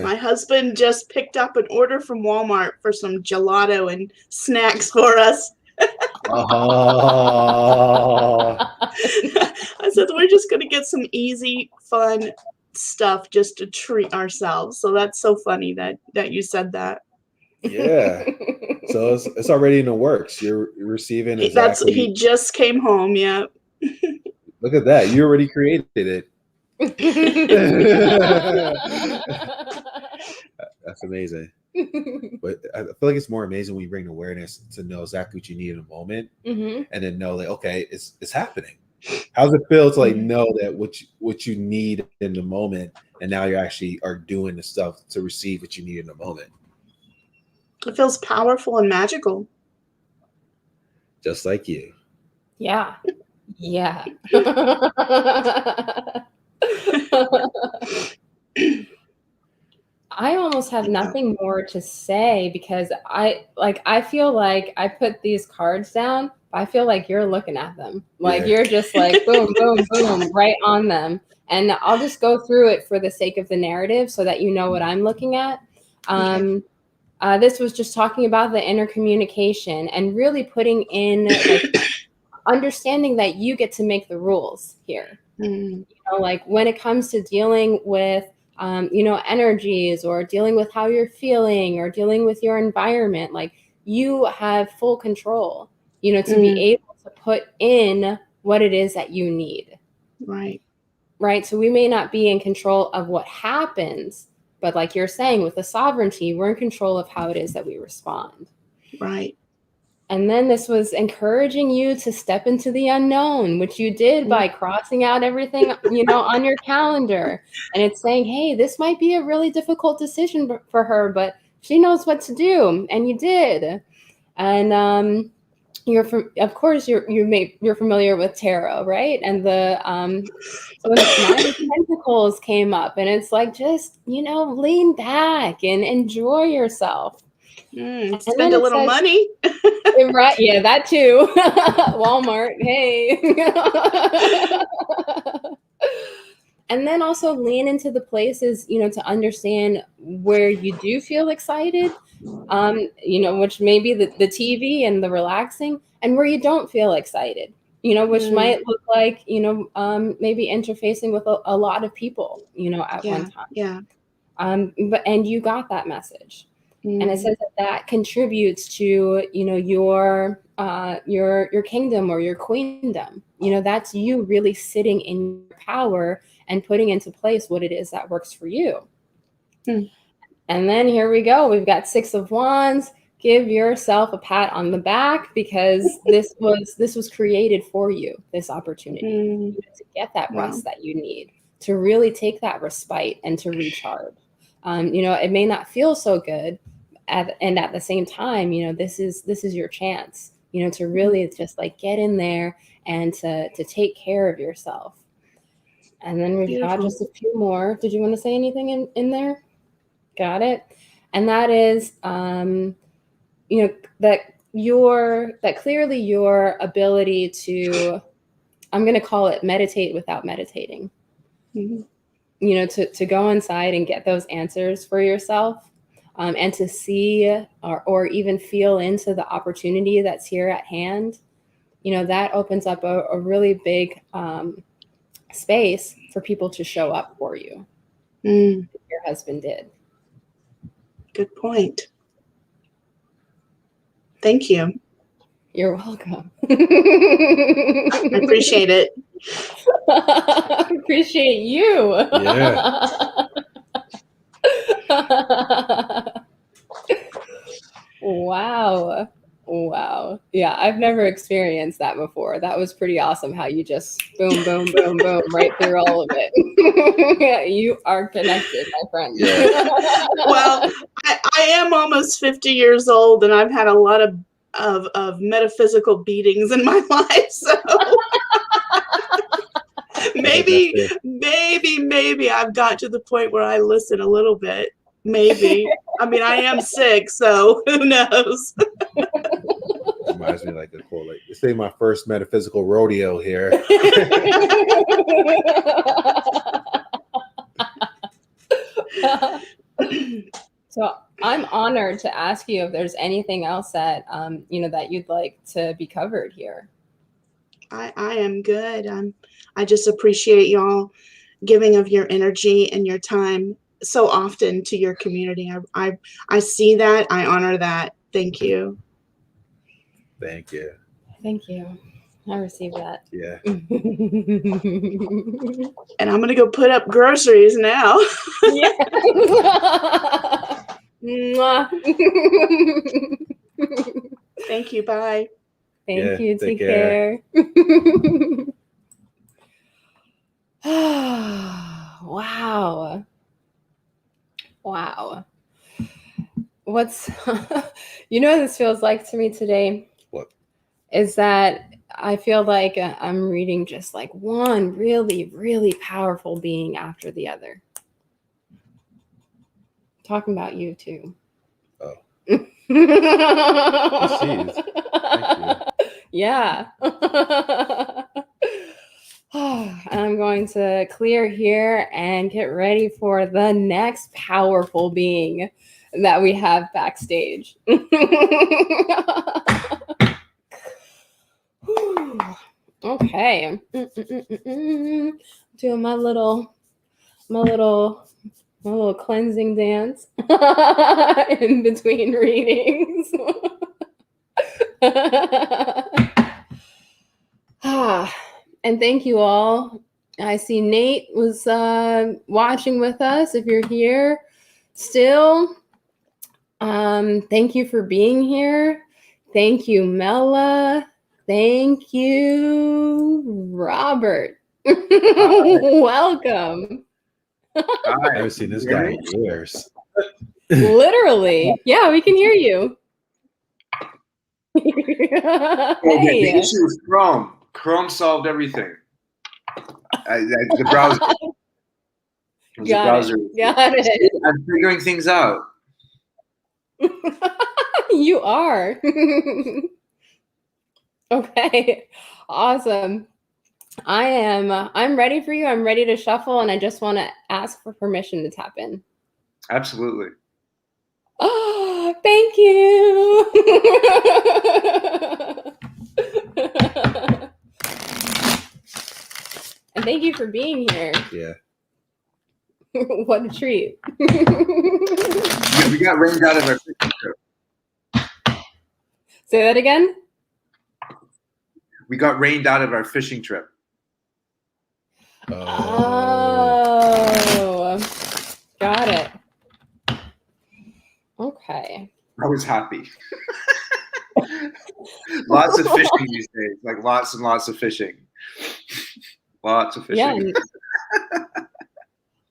My husband just picked up an order from Walmart for some gelato and snacks for us. Oh. I said, we're just going to get some easy, fun stuff just to treat ourselves. So that's so funny that you said that. Yeah. So it's already in the works. You're receiving exactly. He just came home. Yeah. Look at that. You already created it. That's amazing. But I feel like it's more amazing when you bring awareness to know exactly what you need in a moment, and then know that, okay, it's happening. How does it feel to know that what you need in the moment, and now you actually are doing the stuff to receive what you need in the moment? It feels powerful and magical. Just like you. Yeah. Yeah. I almost have nothing more to say because I feel like I put these cards down. I feel like you're looking at them. Like you're just like boom, boom, boom, right on them. And I'll just go through it for the sake of the narrative so that you know what I'm looking at. This was just talking about the inner communication and really putting in understanding that you get to make the rules here. Like when it comes to dealing with energies or dealing with how you're feeling or dealing with your environment, like you have full control, to be able to put in what it is that you need. Right. So we may not be in control of what happens, but like you're saying, with the sovereignty, we're in control of how it is that we respond. Right. And then this was encouraging you to step into the unknown, which you did by crossing out everything, on your calendar. And it's saying, hey, this might be a really difficult decision for her, but she knows what to do. And you did. And you're familiar with tarot, right? And the so Nine of Pentacles came up, and it's like, just, lean back and enjoy yourself. Spend a little money. Right. Yeah, that too. Walmart. Hey. And then also lean into the places, to understand where you do feel excited, which may be the TV and the relaxing, and where you don't feel excited, which might look like, maybe interfacing with a lot of people, at one time. Yeah. And you got that message. And it says that contributes to, your kingdom or your queendom. That's you really sitting in your power and putting into place what it is that works for you. And then here we go. We've got Six of Wands. Give yourself a pat on the back because this was created for you, this opportunity to get that rest that you need, to really take that respite and to recharge. It may not feel so good. And at the same time, this is your chance, to really just like get in there and to take care of yourself. And then we've got just a few more. Did you want to say anything in there? Got it. And that is, that clearly your ability to, I'm going to call it meditate without meditating, to go inside and get those answers for yourself. And to see or even feel into the opportunity that's here at hand, that opens up a really big space for people to show up for you. Your husband did. Good point. Thank you. You're welcome. I appreciate it. I appreciate you. Yeah. Wow. Yeah, I've never experienced that before. That was pretty awesome how you just boom, boom, boom, boom, right through all of it. Yeah, you are connected, my friend. Yeah. Well, I am I'm almost 50 years old, and I've had a lot of metaphysical beatings in my life. So maybe I've got to the point where I listen a little bit. Maybe. I mean, I am sick, so who knows? Reminds me like a quote, like, this ain't my first metaphysical rodeo here. So I'm honored to ask you if there's anything else that that you'd like to be covered here. I am good. I just appreciate y'all giving of your energy and your time so often to your community. I see that. I honor that. Thank you. Thank you. Thank you. I received that. Yeah. And I'm gonna go put up groceries now. Mwah. Thank you. Bye. Thank you. Take Take care. Wow. Wow. What's this feels like to me today? What? Is that I feel like I'm reading just like one really, really powerful being after the other. Talking about you too. Oh. Thank you. Yeah. I'm going to clear here and get ready for the next powerful being that we have backstage. Okay. Doing my little cleansing dance in between readings. And thank you all. I see Nate was watching with us. If you're here still, thank you for being here. Thank you, Mella. Thank you, Robert. Welcome. I haven't seen this guy in years. Literally. Yeah, we can hear you. The issue was Chrome. Chrome solved everything. The browser. Got it. I'm figuring things out. You are. Okay. Awesome. I'm ready for you. I'm ready to shuffle, and I just want to ask for permission to tap in. Absolutely. Oh, thank you. And thank you for being here. Yeah. What a treat. Yeah, we got rained out of our fishing trip. Say that again? We got rained out of our fishing trip. Oh, got it. Okay. I was happy. Lots of fishing these days, like lots and lots of fishing. Lots of fishing. Yeah.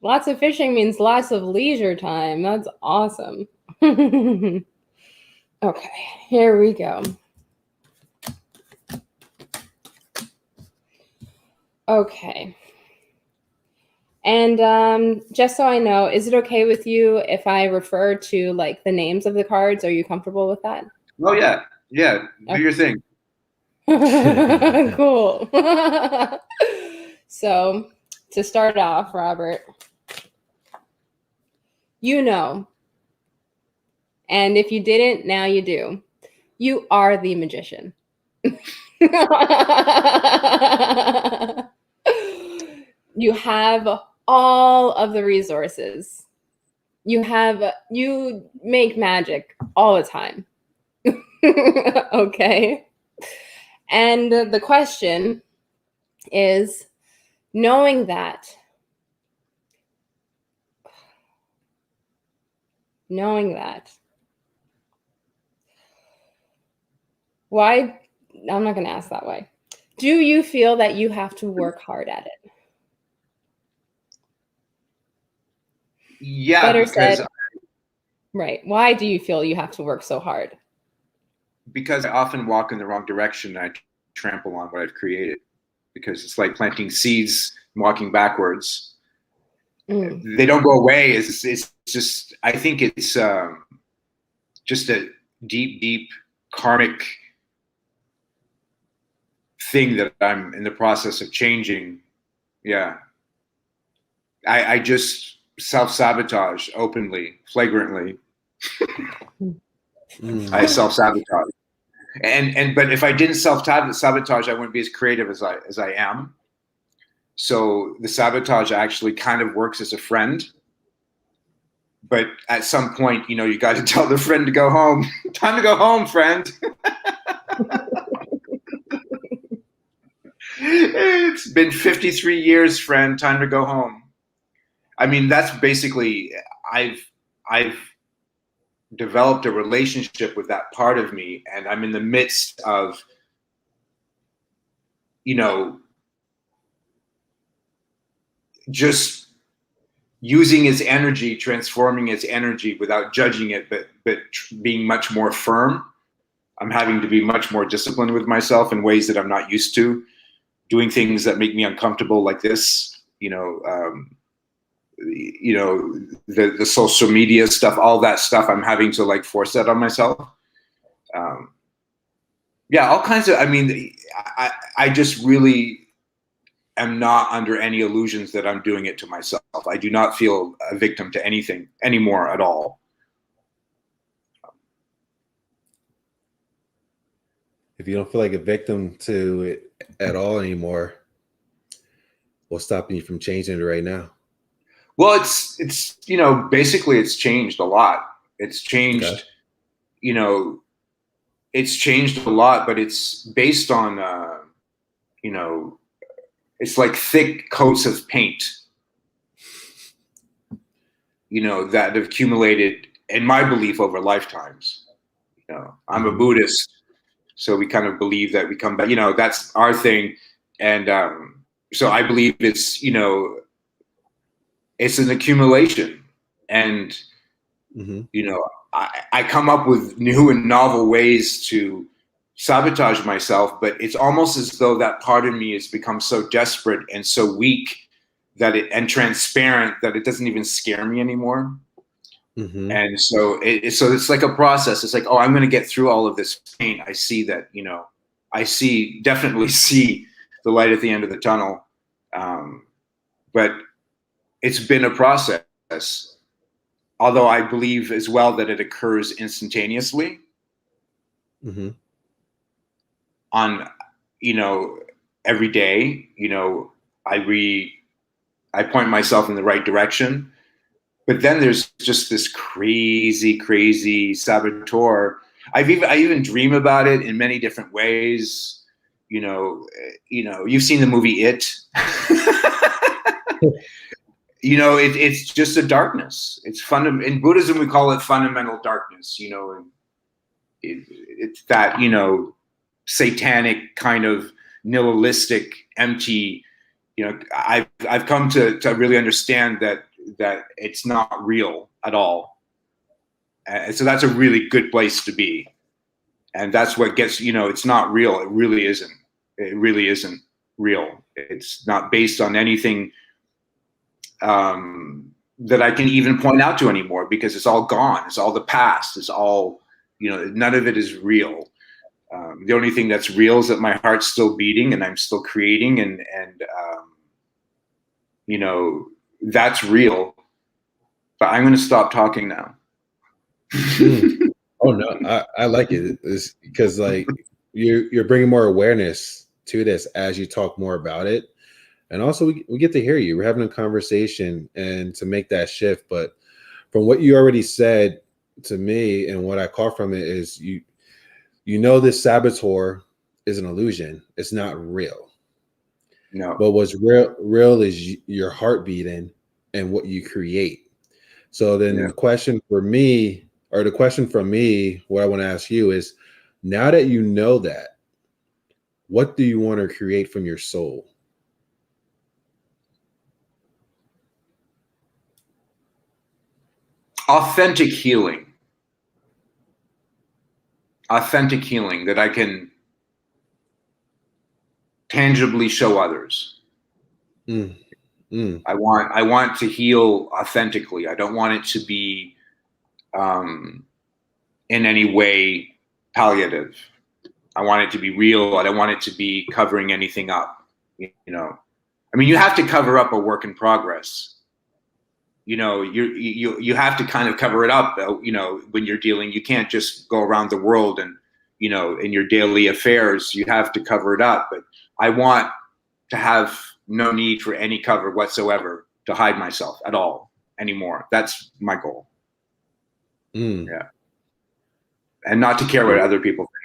Lots of fishing means lots of leisure time. That's awesome. Okay, here we go. Okay. And just so I know, is it okay with you if I refer to like the names of the cards? Are you comfortable with that? Oh yeah. Yeah. Do your thing. Cool. So to start off, Robert, you know, and if you didn't, now you do. You are the magician. You have all of the resources. You make magic all the time. Okay. And the question is, knowing that, why, I'm not going to ask that way. Do you feel that you have to work hard at it? Yeah, Better because said. Right. Why do you feel you have to work so hard? Because I often walk in the wrong direction and I trample on what I've created. Because it's like planting seeds and walking backwards. They don't go away. It's just, I think it's just a deep, deep karmic thing that I'm in the process of changing. Yeah. I just self-sabotage openly, flagrantly. I self-sabotage. But if I didn't self-sabotage, I wouldn't be as creative as I am. So the sabotage actually kind of works as a friend. But at some point, you got to tell the friend to go home. Time to go home, friend. It's been 53 years, friend. Time to go home. I mean, that's basically, I've developed a relationship with that part of me, and I'm in the midst of, just using its energy, transforming its energy without judging it, but being much more firm. I'm having to be much more disciplined with myself in ways that I'm not used to, doing things that make me uncomfortable, like this, the social media stuff, all that stuff. I'm having to like force that on myself. Yeah, all kinds of. I mean, I just really am not under any illusions that I'm doing it to myself. I do not feel a victim to anything anymore at all. If you don't feel like a victim to it at all anymore, what's stopping you from changing it right now? Well, it's basically it's changed a lot. It's changed, it's changed a lot, but it's based on, it's like thick coats of paint, that have accumulated, in my belief, over lifetimes. I'm a Buddhist, so we kind of believe that we come back, that's our thing. And so I believe it's, it's an accumulation. And, I come up with new and novel ways to sabotage myself, but it's almost as though that part of me has become so desperate and so weak and transparent that it doesn't even scare me anymore. And so it's like a process. It's like, oh, I'm going to get through all of this pain. I see that, definitely see the light at the end of the tunnel. But it's been a process, although I believe as well that it occurs instantaneously on, every day, I point myself in the right direction. But then there's just this crazy, crazy saboteur. I even dream about it in many different ways. You've seen the movie It. It's just a darkness. It's in Buddhism we call it fundamental darkness. And it's that satanic kind of nihilistic, empty. I've come to really understand that it's not real at all. So that's a really good place to be. And that's what gets, it's not real. It really isn't. It really isn't real. It's not based on anything that I can even point out to anymore, because it's all gone. It's all the past. It's all, none of it is real. The only thing that's real is that my heart's still beating and I'm still creating, and that's real. But I'm going to stop talking now. Oh no, I like it. It's because like you're bringing more awareness to this as you talk more about it, and also we get to hear you. We're having a conversation, and to make that shift. But from what you already said to me, and what I caught from it is this saboteur is an illusion. It's not real. No. But what's real is your heart beating and what you create. So then the question from me, what I want to ask you is, now that you know that, what do you want to create from your soul? authentic healing that I can tangibly show others. I want to heal authentically. I don't want it to be in any way palliative. I want it to be real. I don't want it to be covering anything up. You know, I mean, you have to cover up a work in progress. You know, you have to kind of cover it up. You know, when you're dealing, you can't just go around the world and, you know, in your daily affairs, you have to cover it up. But I want to have no need for any cover whatsoever to hide myself at all anymore. That's my goal. Yeah. And not to care what other people think.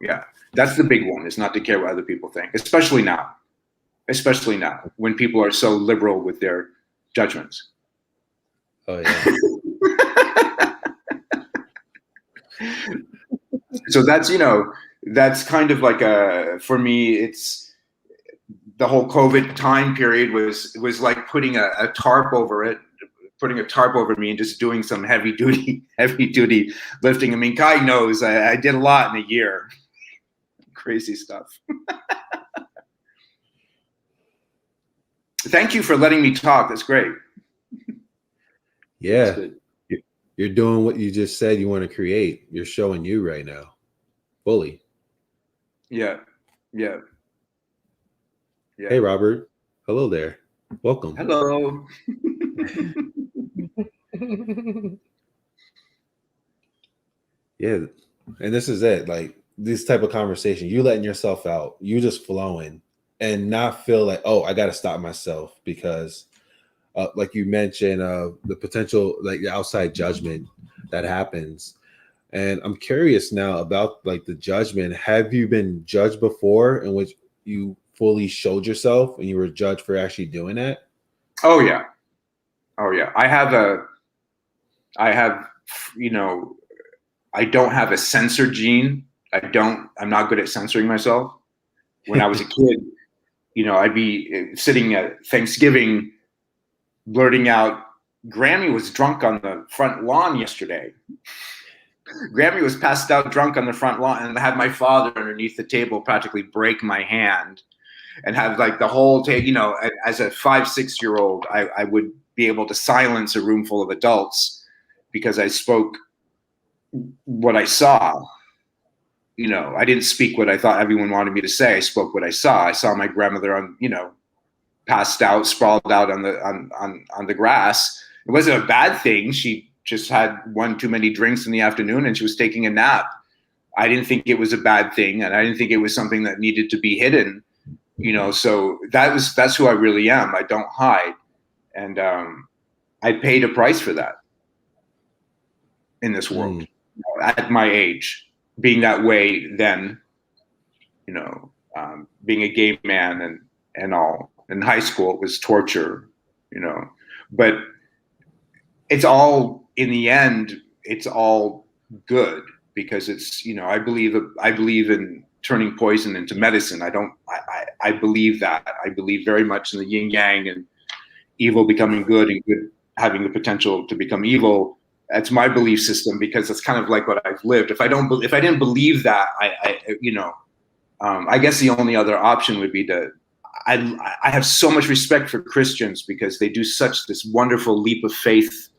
Yeah. That's the big one, is not to care what other people think, especially now when people are so liberal with their judgments. Oh yeah. So that's, you know, that's kind of like for me, it's the whole COVID time period was like putting a tarp over it, putting a tarp over me and just doing some heavy duty lifting. I mean, Kai knows I did a lot in a year. Crazy stuff. Thank you for letting me talk. That's great. Yeah. That's good. You're doing what you just said you want to create. You're showing you right now. Fully. Yeah. Hey, Robert. Hello there. Welcome. Hello. Yeah. And this is it. Like this type of conversation, you letting yourself out, you just flowing and not feel like, oh, I got to stop myself because like you mentioned, the potential, like the outside judgment that happens. And I'm curious now about like the judgment. Have you been judged before in which you fully showed yourself and you were judged for actually doing that? Oh yeah. I have, you know, I don't have a censor gene. I'm not good at censoring myself. When I was a kid, you know, I'd be sitting at Thanksgiving blurting out, Grammy was drunk on the front lawn yesterday. Grammy was passed out drunk on the front lawn, and I had my father underneath the table practically break my hand and have like the whole you know, as a 5-6-year-old, I would be able to silence a room full of adults because I spoke what I saw. You know, I didn't speak what I thought everyone wanted me to say. I spoke what I saw. I saw my grandmother on, you know, passed out, sprawled out on the grass. It wasn't a bad thing. She just had one too many drinks in the afternoon and she was taking a nap. I didn't think it was a bad thing, and I didn't think it was something that needed to be hidden. You know, so that's who I really am. I don't hide, and I paid a price for that in this world at my age, being that way then. You know, being a gay man and all. In high school, it was torture, you know, but it's all, in the end, it's all good because it's, you know, I believe in turning poison into medicine. I believe that. I believe very much in the yin yang and evil becoming good and good having the potential to become evil. That's my belief system because it's kind of like what I've lived. If I didn't believe that, you know, I guess the only other option would be I have so much respect for Christians because they do such this wonderful leap of faith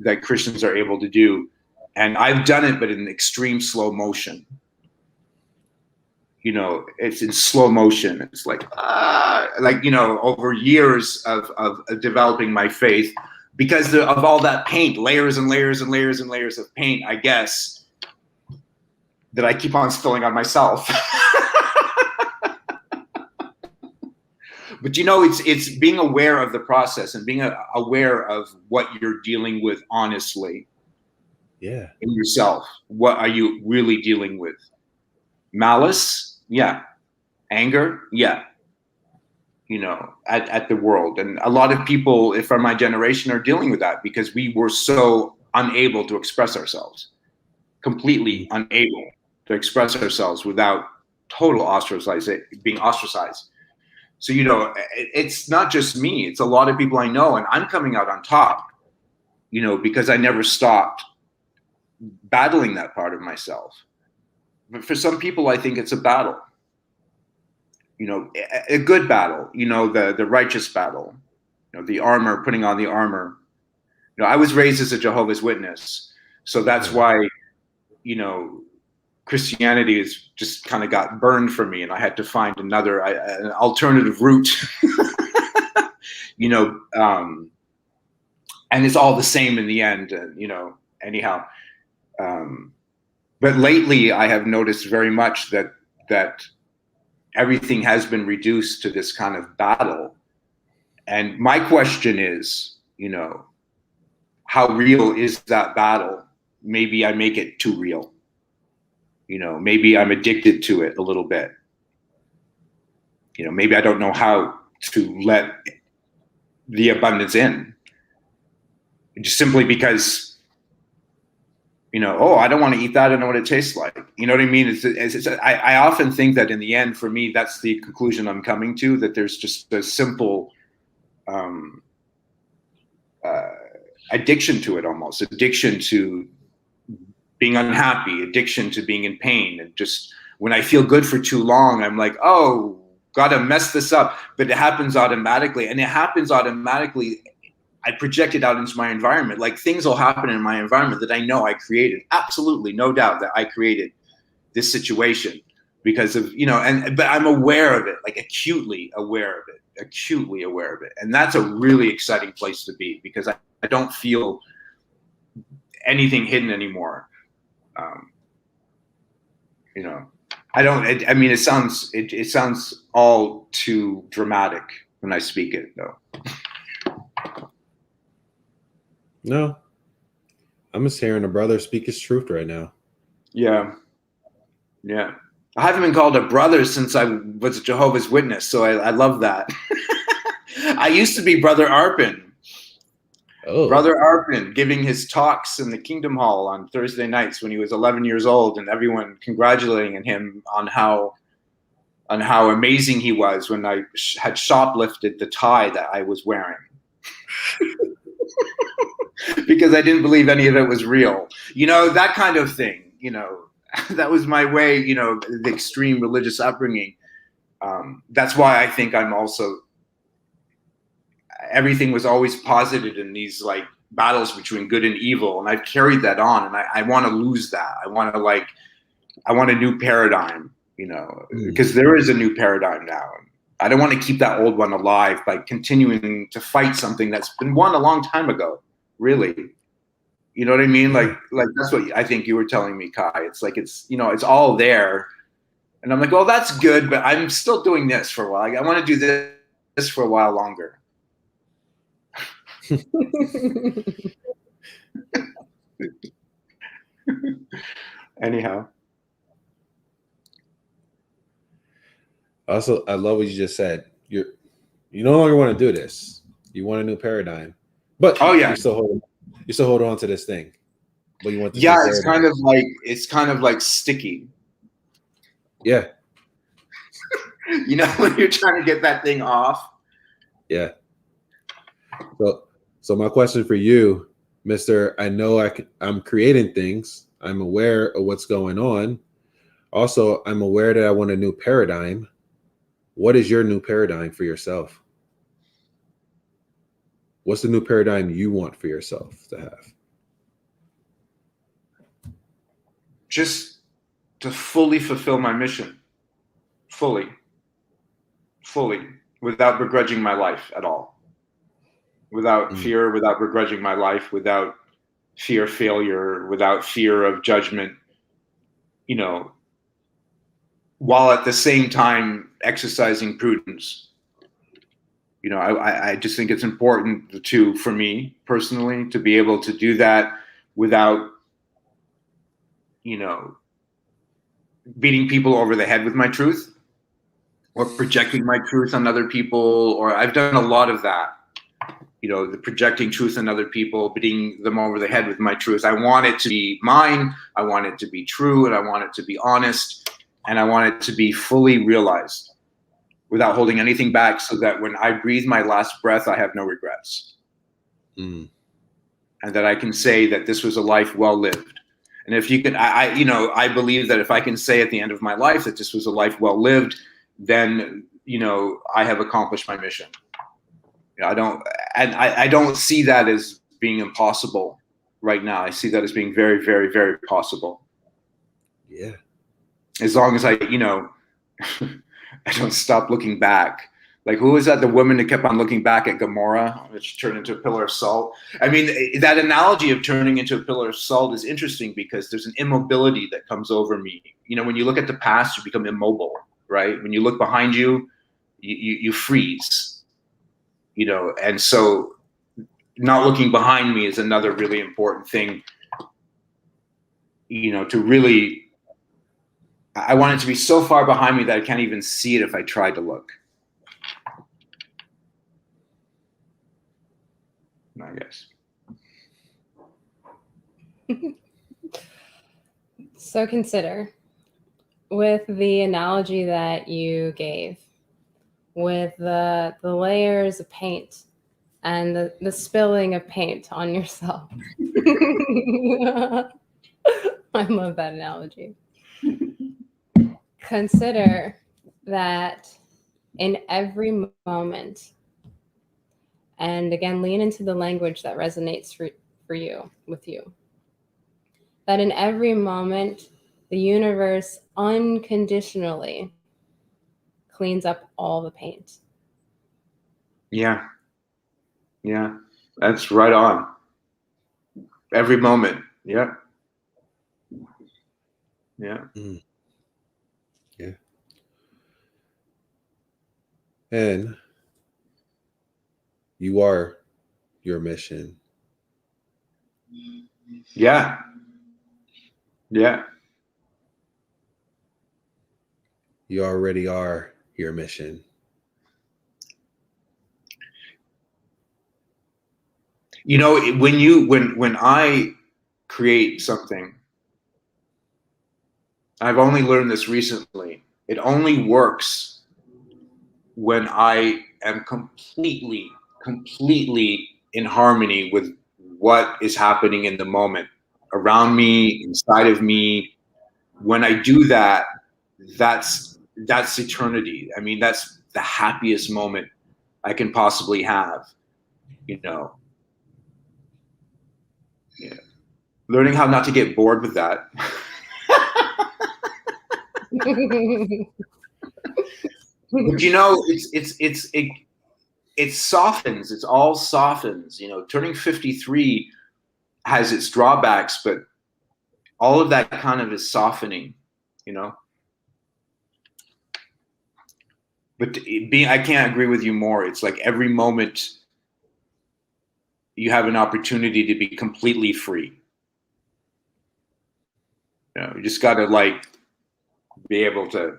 that Christians are able to do. And I've done it, but in extreme slow motion. You know, it's in slow motion. It's like, you know, over years of developing my faith because of all that paint, layers and layers and layers and layers of paint, I guess, that I keep on spilling on myself. But you know, it's being aware of the process and being aware of what you're dealing with honestly. Yeah. In yourself. What are you really dealing with? Malice? Yeah. Anger? Yeah. You know, at the world. And a lot of people from my generation are dealing with that because we were so unable to express ourselves. Completely unable to express ourselves without total being ostracized. So, you know, it's not just me. It's a lot of people I know, and I'm coming out on top. because I never stopped battling that part of myself. But for some people, I think it's a battle, a good battle, the righteous battle, the armor, putting on the armor. I was raised as a Jehovah's Witness, so that's why, Christianity is just kind of got burned for me, and I had to find an alternative route, and it's all the same in the end, anyhow. But lately I have noticed very much that everything has been reduced to this kind of battle. And my question is, how real is that battle? Maybe I make it too real. Maybe I'm addicted to it a little bit. Maybe I don't know how to let the abundance in. Just simply because, I don't want to eat that. I don't know what it tastes like. You know what I mean? I often think that in the end, for me, that's the conclusion I'm coming to, that there's just a simple addiction to it, almost addiction to being unhappy, addiction to being in pain. And just when I feel good for too long, I'm like, oh, gotta mess this up. But it happens automatically. And it happens automatically. I project it out into my environment. Like, things will happen in my environment that I know I created. Absolutely, no doubt that I created this situation because of, but I'm aware of it, like acutely aware of it. And that's a really exciting place to be, because I don't feel anything hidden anymore. It sounds all too dramatic when I speak it, though. No, I'm just hearing a brother speak his truth right now. Yeah. I haven't been called a brother since I was a Jehovah's Witness, so I love that. I used to be Brother Arpin. Oh. Brother Arpin giving his talks in the Kingdom Hall on Thursday nights when he was 11 years old, and everyone congratulating him on how amazing he was when I had shoplifted the tie that I was wearing. Because I didn't believe any of it was real. That kind of thing, that was my way, the extreme religious upbringing. That's why I think I'm also, everything was always posited in these like battles between good and evil. And I've carried that on, and I want to lose that. I want a new paradigm, because there is a new paradigm now. I don't want to keep that old one alive by continuing to fight something that's been won a long time ago. Really, you know what I mean? Like that's what I think you were telling me, Kai. It's like, it's all there, and I'm like, well, that's good, but I'm still doing this for a while. I want to do this for a while longer. Anyhow, also, I love what you just said. You no longer want to do this. You want a new paradigm. But you still hold on to this thing. But you want this it's kind of like sticky. Yeah. When you're trying to get that thing off. Yeah. So my question for you, Mr. I know I'm creating things. I'm aware of what's going on. Also, I'm aware that I want a new paradigm. What is your new paradigm for yourself? What's the new paradigm you want for yourself to have? Just to fully fulfill my mission. Fully, without begrudging my life at all. Without fear, without begrudging my life, without fear of failure, without fear of judgment, while at the same time exercising prudence. I just think it's important for me personally, to be able to do that without, beating people over the head with my truth or projecting my truth on other people. Or I've done a lot of that, the projecting truth on other people, beating them over the head with my truth. I want it to be mine. I want it to be true, and I want it to be honest, and I want it to be fully realized, without holding anything back, so that when I breathe my last breath, I have no regrets. and that I can say that this was a life well lived. And if you can, I believe that if I can say at the end of my life that this was a life well lived, then, I have accomplished my mission. I don't see that as being impossible right now. I see that as being very, very, very possible. Yeah. As long as I don't stop looking back. Like, who was that? The woman that kept on looking back at Gomorrah, which turned into a pillar of salt. I mean, that analogy of turning into a pillar of salt is interesting because there's an immobility that comes over me. When you look at the past, you become immobile, right? When you look behind you, you freeze, and so not looking behind me is another really important thing, to really, I want it to be so far behind me that I can't even see it if I tried to look. I guess. So consider, with the analogy that you gave, with the layers of paint and the spilling of paint on yourself. I love that analogy. Consider that in every moment, and again, lean into the language that resonates for you, with you, that in every moment, the universe unconditionally cleans up all the paint. Yeah. Yeah. That's right on. Every moment. Yeah. Yeah. Yeah. And you are your mission. Yeah. Yeah. You already are your mission. When I create something, I've only learned this recently. It only works when I am completely in harmony with what is happening in the moment around me, inside of me. When I do that, that's eternity. I mean, that's the happiest moment I can possibly have, Yeah. Learning how not to get bored with that. But it softens. It all softens. Turning 53 has its drawbacks, but all of that kind of is softening. But I can't agree with you more. It's like every moment you have an opportunity to be completely free. You just got to be able to.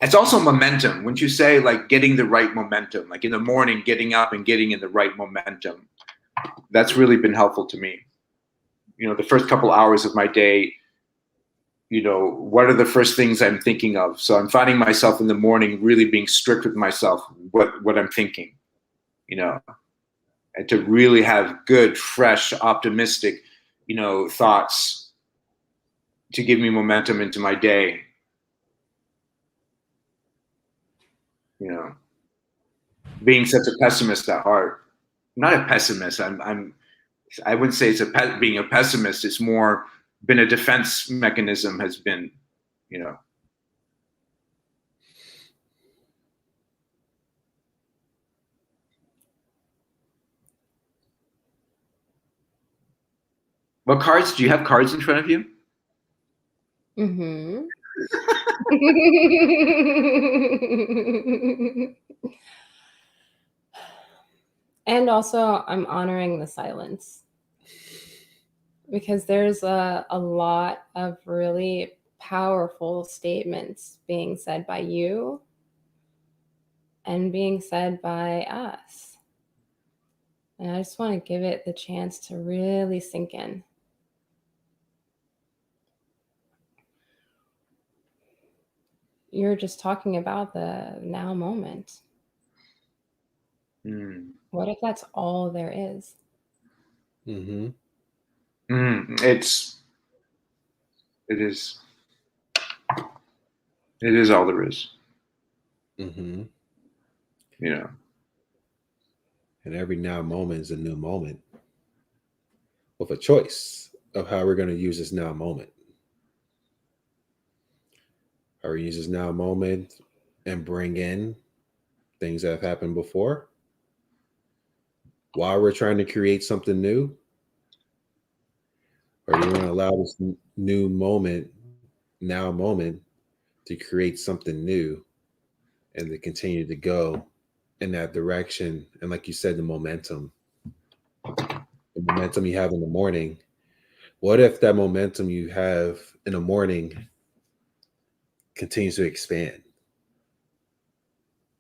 It's also momentum. Wouldn't you say, getting the right momentum, like in the morning, getting up and getting in the right momentum? That's really been helpful to me. The first couple hours of my day, what are the first things I'm thinking of? So I'm finding myself in the morning really being strict with myself, what I'm thinking, and to really have good, fresh, optimistic, thoughts to give me momentum into my day. Being such a pessimist at heart. I'm not a pessimist. I wouldn't say it's being a pessimist. It's more been a defense mechanism, has been, What cards? Do you have cards in front of you? Mm-hmm. And also, I'm honoring the silence, because there's a lot of really powerful statements being said by you and being said by us. And I just want to give it the chance to really sink in. You're just talking about the now moment. What if that's all there is? Mm-hmm. It is all there is. Mm-hmm. You know. And every now moment is a new moment with a choice of how we're going to use this now moment. How we use this now moment and bring in things that have happened before while we're trying to create something new. Or you want to allow this new moment, now moment, to create something new and to continue to go in that direction. And like you said, the momentum you have in the morning. What if that momentum you have in the morning continues to expand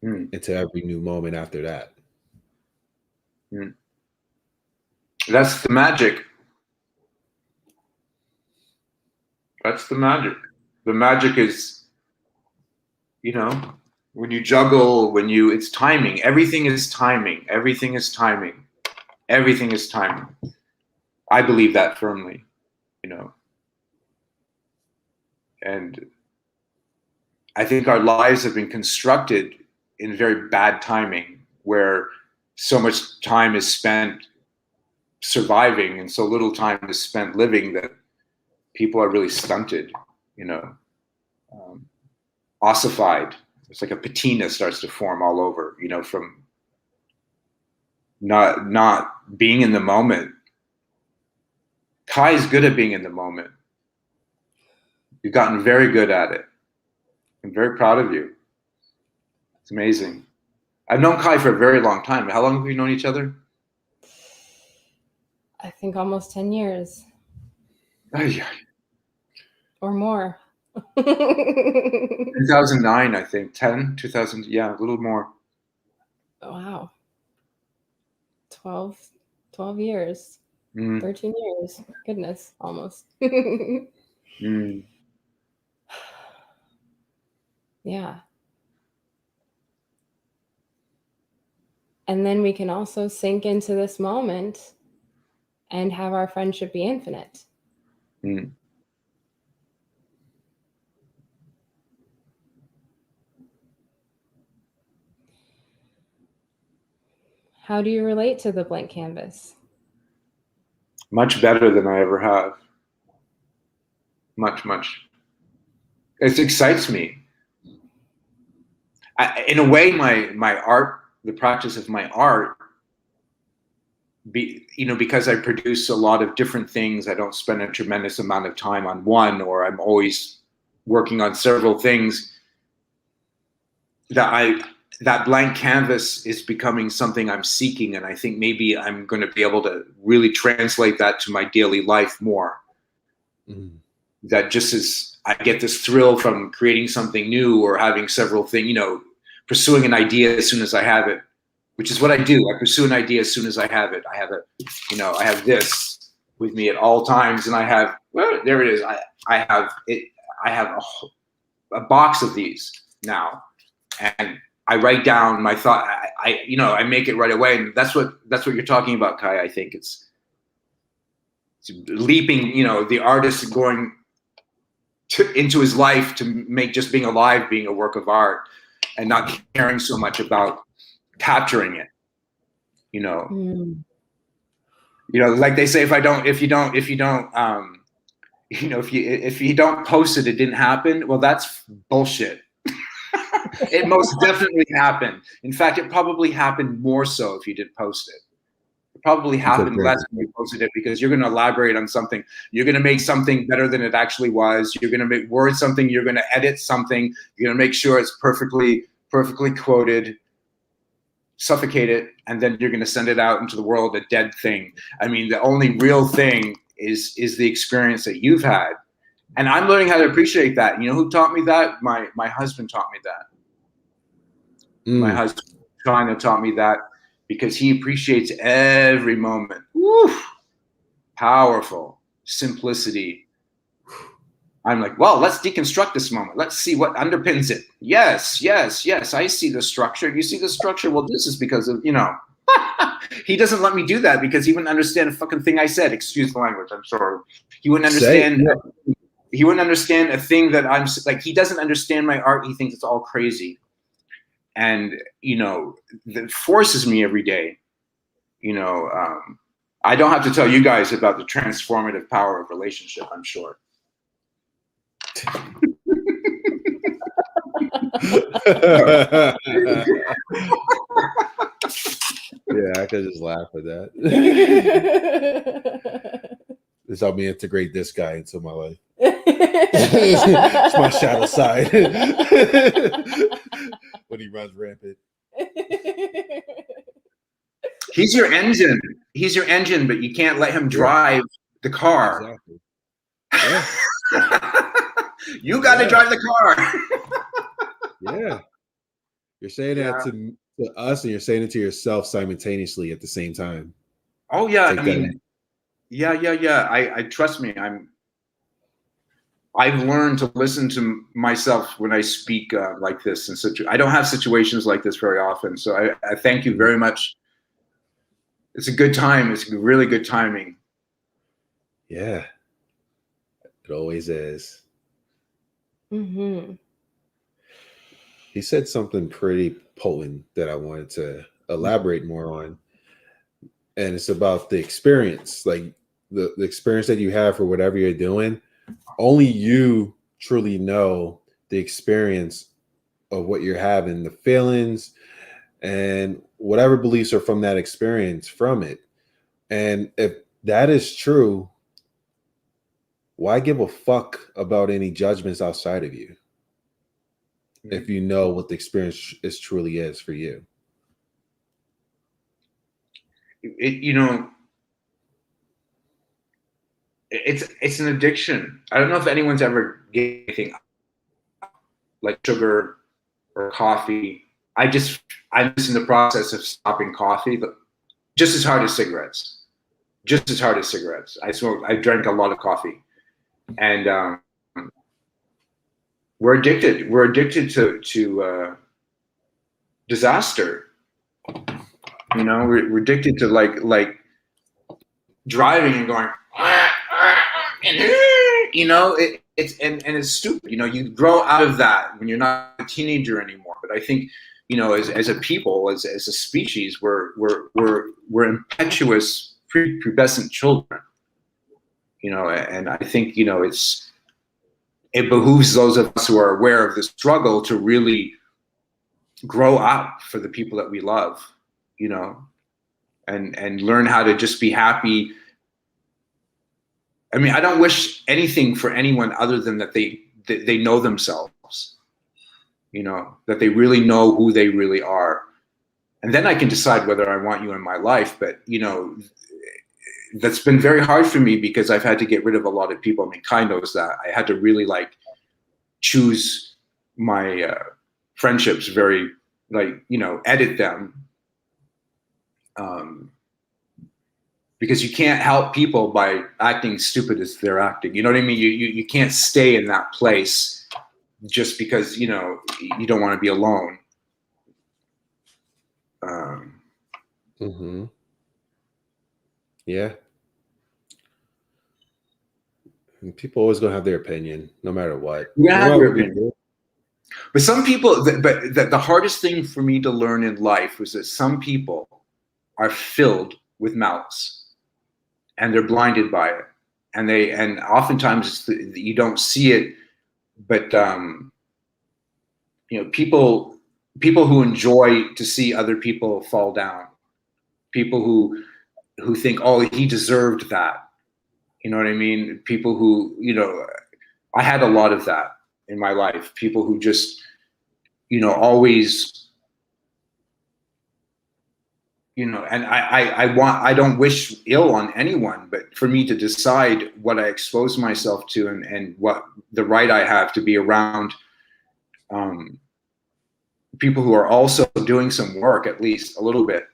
into every new moment after that? That's the magic. That's the magic. The magic is, when you juggle, it's timing. Everything is timing. Everything is timing. Everything is timing. I believe that firmly, and I think our lives have been constructed in very bad timing, where so much time is spent surviving and so little time is spent living that people are really stunted, ossified. It's like a patina starts to form all over, from not being in the moment. Kai is good at being in the moment. You've gotten very good at it. I'm very proud of you. It's amazing. I've known Kai for a very long time. How long have we known each other? I think almost 10 years. Yeah. Or more. 2009, I think. 2000, yeah, a little more. Wow. 12 years. 13 years. Goodness, almost. Yeah. And then we can also sink into this moment and have our friendship be infinite. How do you relate to the blank canvas? Much better than I ever have. Much, much. It excites me. In a way, my art, the practice of my art, because I produce a lot of different things, I don't spend a tremendous amount of time on one, or I'm always working on several things, that blank canvas is becoming something I'm seeking, and I think maybe I'm going to be able to really translate that to my daily life more. That just as I get this thrill from creating something new or having several things, pursuing an idea as soon as I have it, which is what I do. I pursue an idea as soon as I have it. I have I have this with me at all times, and there it is. I have it. I have a box of these now, and I write down my thought. I make it right away, and that's what you're talking about, Kai. I think it's leaping. The artist going into his life to make just being alive being a work of art, and not caring so much about capturing it. Like they say, if you don't post it, it didn't happen. Well, that's bullshit. It most definitely happened. In fact, it probably happened more so if you did post it. It probably happened less when you posted it, because you're going to elaborate on something. You're going to make something better than it actually was. You're going to word something. You're going to edit something. You're going to make sure it's perfectly quoted, suffocate it, and then you're going to send it out into the world, a dead thing. I mean, the only real thing is the experience that you've had. And I'm learning how to appreciate that. You know who taught me that? My husband taught me that. My husband kind of taught me that, because he appreciates every moment. Woo! Powerful. Simplicity. I'm like, well, let's deconstruct this moment. Let's see what underpins it. Yes. I see the structure. You see the structure? Well, this is because of, He doesn't let me do that because he wouldn't understand a fucking thing I said. Excuse the language. I'm sorry. He wouldn't understand. He wouldn't understand a thing that I'm like. He doesn't understand my art. He thinks it's all crazy, and that forces me every day. I don't have to tell you guys about the transformative power of relationship. I'm sure. Yeah, I could just laugh at that. This helped me integrate this guy into my life. It's my shadow side when he runs rampant. He's your engine. He's your engine, but you can't let him drive the car. Exactly. Yeah. You got to drive the car. Yeah. You're saying that to us, and you're saying it to yourself simultaneously at the same time. Oh yeah, I mean, yeah. I trust me. I've learned to listen to myself when I speak like this, and I don't have situations like this very often. So I thank you very much. It's a good time. It's really good timing. Yeah, it always is. Mm-hmm. He said something pretty potent that I wanted to elaborate more on. And it's about the experience, like the experience that you have for whatever you're doing. Only you truly know the experience of what you're having, the feelings, and whatever beliefs are from that experience from it. And if that is true, why give a fuck about any judgments outside of you? If you know what the experience truly is for you. It's an addiction. I don't know if anyone's ever getting anything like sugar or coffee. I'm just in the process of stopping coffee, but just as hard as cigarettes. Just as hard as cigarettes. I drank a lot of coffee, and we're addicted. We're addicted to disaster. We're addicted to like driving and going, and it's stupid. You grow out of that when you're not a teenager anymore. But I think, as a people, as a species, we're impetuous, prepubescent children. And I think it behooves those of us who are aware of the struggle to really grow up for the people that we love, and learn how to just be happy. I mean, I don't wish anything for anyone other than that they know themselves, that they really know who they really are. And then I can decide whether I want you in my life. But, that's been very hard for me because I've had to get rid of a lot of people. I mean, Kai knows that. I had to really choose my friendships very, edit them. Because you can't help people by acting stupid as they're acting. You know what I mean? You can't stay in that place just because, you don't want to be alone. Mm-hmm. Yeah. And people always gonna have their opinion, no matter what. But some people, the hardest thing for me to learn in life was that some people are filled with malice, and they're blinded by it, and oftentimes you don't see it, but people who enjoy to see other people fall down, people who think, oh, he deserved that. You know what I mean? People who, I had a lot of that in my life. People who just, always, and I don't wish ill on anyone, but for me to decide what I expose myself to and what the right I have to be around people who are also doing some work, at least a little bit,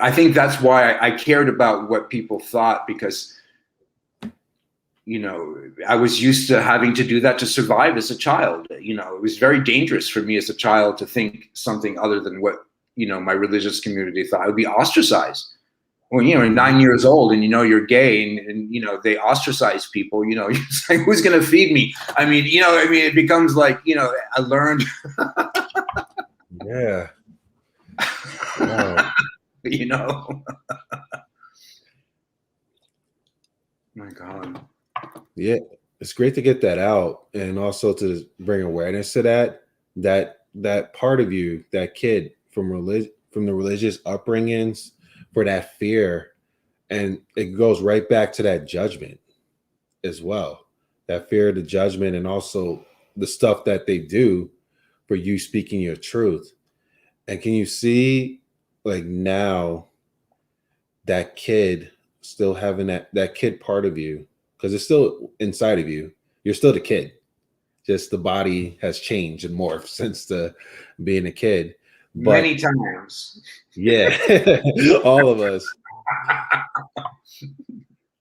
I think that's why I cared about what people thought, because I was used to having to do that to survive as a child. It was very dangerous for me as a child to think something other than what, my religious community thought. I would be ostracized. Well, you're 9 years old and you're gay and they ostracize people, it's like, who's going to feed me? It becomes like, I learned. Yeah. Wow. My God. Yeah. It's great to get that out and also to bring awareness to that part of you, that kid from the religious upbringings, for that fear. And it goes right back to that judgment as well, that fear of the judgment, and also the stuff that they do for you speaking your truth. And can you see, like, now that kid still having that kid part of you, because it's still inside of you. You're still the kid, just the body has changed and morphed since being a kid. But many times. Yeah, all of us.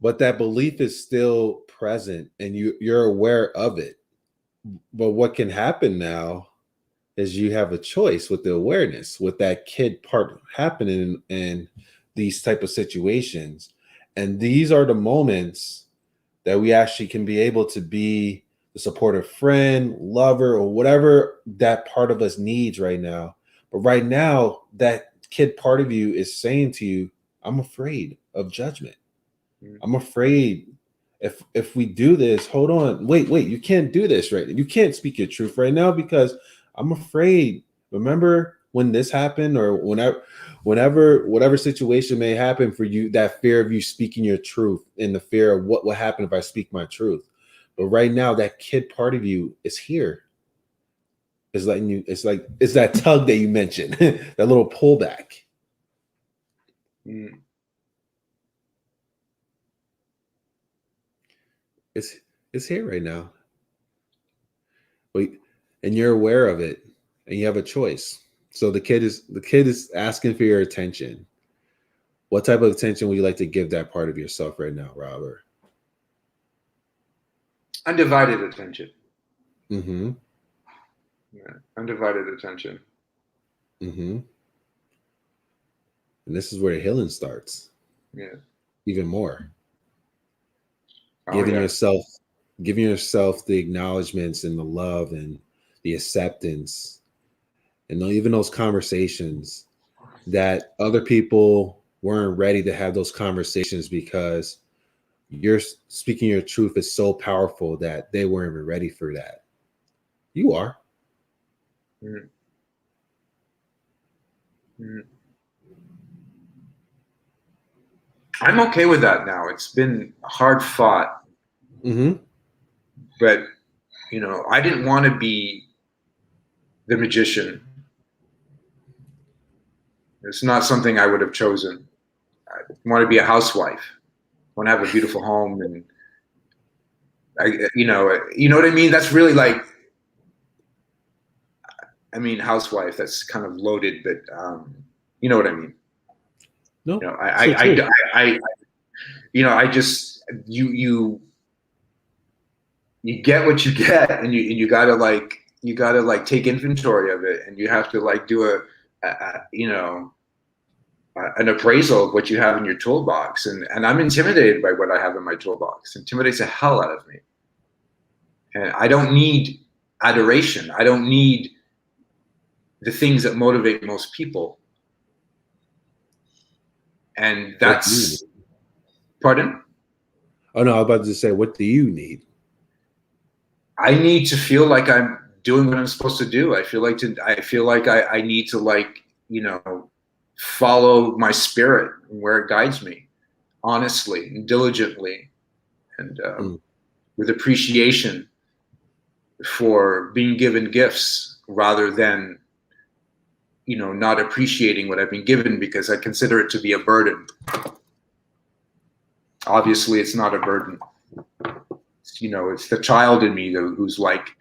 But that belief is still present and you're aware of it. But what can happen now is you have a choice with the awareness, with that kid part happening in these type of situations. And these are the moments that we actually can be able to be the supportive friend, lover, or whatever that part of us needs right now. But right now, that kid part of you is saying to you, I'm afraid of judgment. I'm afraid if we do this, hold on, wait, you can't do this right now. You can't speak your truth right now because I'm afraid. Remember when this happened, or whatever situation may happen for you, that fear of you speaking your truth and the fear of what will happen if I speak my truth. But right now, that kid part of you is here. It's letting you, it's that tug that you mentioned, that little pullback. Mm. It's here right now. And you're aware of it, and you have a choice. So the kid is asking for your attention. What type of attention would you like to give that part of yourself right now, Robert? Undivided attention. Mm-hmm. Yeah, undivided attention. Mm-hmm. And this is where the healing starts. Yeah. Even more. Oh, Giving yourself the acknowledgments and the love and the acceptance, and even those conversations that other people weren't ready to have those conversations because you're speaking your truth is so powerful that they weren't even ready for that. You are. Mm. Mm. I'm okay with that now. It's been hard fought. Mm-hmm. But, I didn't want to be the magician. It's not something I would have chosen. I want to be a housewife. I want to have a beautiful home, and you know what I mean. That's really like, housewife. That's kind of loaded, but you know what I mean. No, I just you get what you get, and you gotta take inventory of it, and you have to do an appraisal of what you have in your toolbox. And I'm intimidated by what I have in my toolbox. It intimidates the hell out of me. And I don't need adoration. I don't need the things that motivate most people. And that's, pardon? Oh no, I was about to say, what do you need? I need to feel like I'm doing what I'm supposed to do. I feel like I need to follow my spirit and where it guides me, honestly and diligently, and with appreciation for being given gifts, rather than not appreciating what I've been given because I consider it to be a burden. Obviously, it's not a burden. It's the child in me who's like,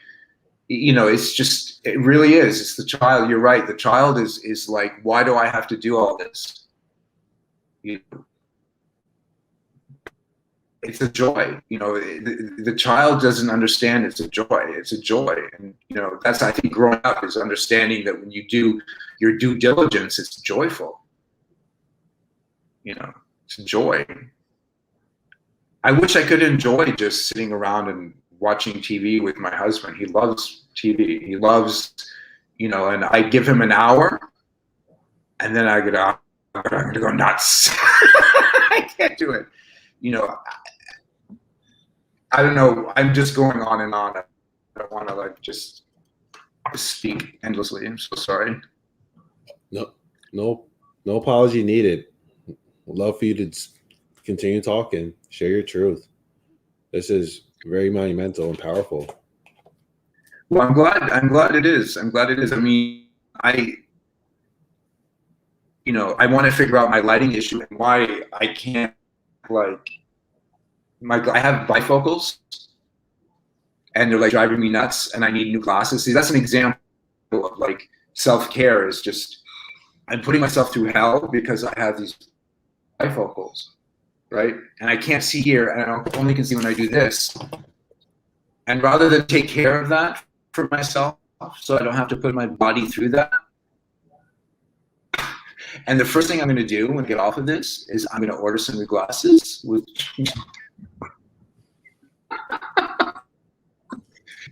it really is. It's the child. You're right. The child is like, why do I have to do all this? it's a joy. You know, the child doesn't understand it's a joy. It's a joy. And, you know, that's, I think, growing up is understanding that when you do your due diligence, it's joyful. You know, it's a joy. I wish I could enjoy just sitting around and watching TV with my husband. He loves TV. He loves, you know, and I give him an hour and then I'm going to go nuts. I can't do it. You know, I don't know. I'm just going on and on. I don't want to like just speak endlessly. I'm so sorry. No apology needed. Love for you to continue talking, share your truth. This is very monumental and powerful. Well, I'm glad it is. I'm glad it is. I mean, I want to figure out my lighting issue and why I can't, like, I have bifocals and they're like driving me nuts and I need new glasses. See, that's an example of like self-care is just, I'm putting myself through hell because I have these bifocals, right? And I can't see here and I only can see when I do this. And rather than take care of that for myself so I don't have to put my body through that, and the first thing I'm going to do when I get off of this is I'm going to order some new glasses with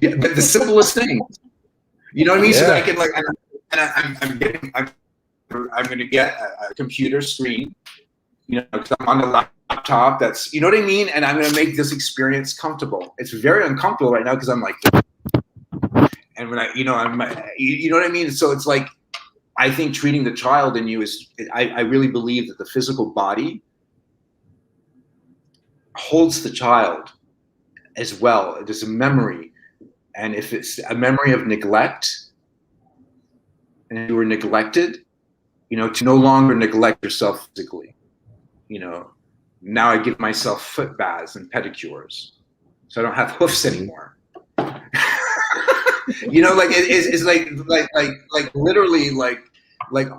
yeah, but the simplest thing, you know what I mean? Yeah. So that I can like, I'm going to get a computer screen, you know, because I'm on the laptop. That's, you know what I mean? And I'm going to make this experience comfortable. It's very uncomfortable right now because I'm like, and when I, you know, you know what I mean? So it's like, I think treating the child in you is, I really believe that the physical body holds the child as well. There's a memory. And if it's a memory of neglect, and you were neglected, you know, to no longer neglect yourself physically. You know, now I give myself foot baths and pedicures, so I don't have hoofs anymore. You know, like it's like literally like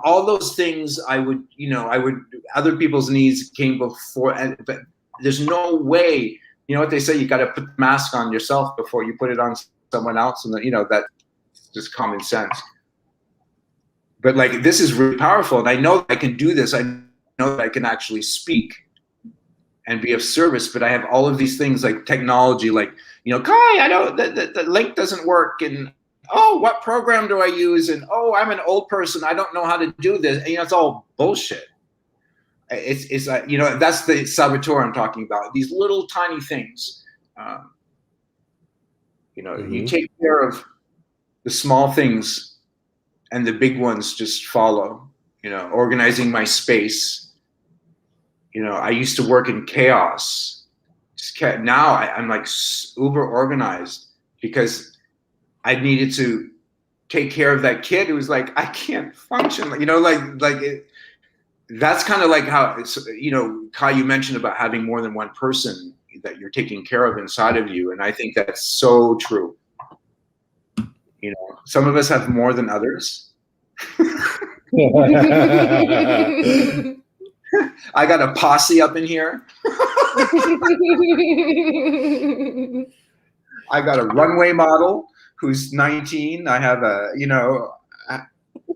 all those things I would, you know, other people's needs came before, but there's no way, you know what they say, you got to put the mask on yourself before you put it on someone else. And you know, that's just common sense. But like, this is really powerful. And I know that I can do this. I know that I can actually speak and be of service, but I have all of these things like technology, like, you know, Kai, I know that the link doesn't work. And, oh, what program do I use? And, oh, I'm an old person. I don't know how to do this. And, you know, it's all bullshit. It's you know, that's the saboteur I'm talking about. These little tiny things. You know, you take care of the small things and the big ones just follow. You know, organizing my space. You know, I used to work in chaos. Now I'm like uber organized because I needed to take care of that kid who was like, I can't function. You know, that's kind of like how it's, you know, Kai, you mentioned about having more than one person that you're taking care of inside of you. And I think that's so true. You know, some of us have more than others. I got a posse up in here. I got a runway model who's 19. I have a, you know, I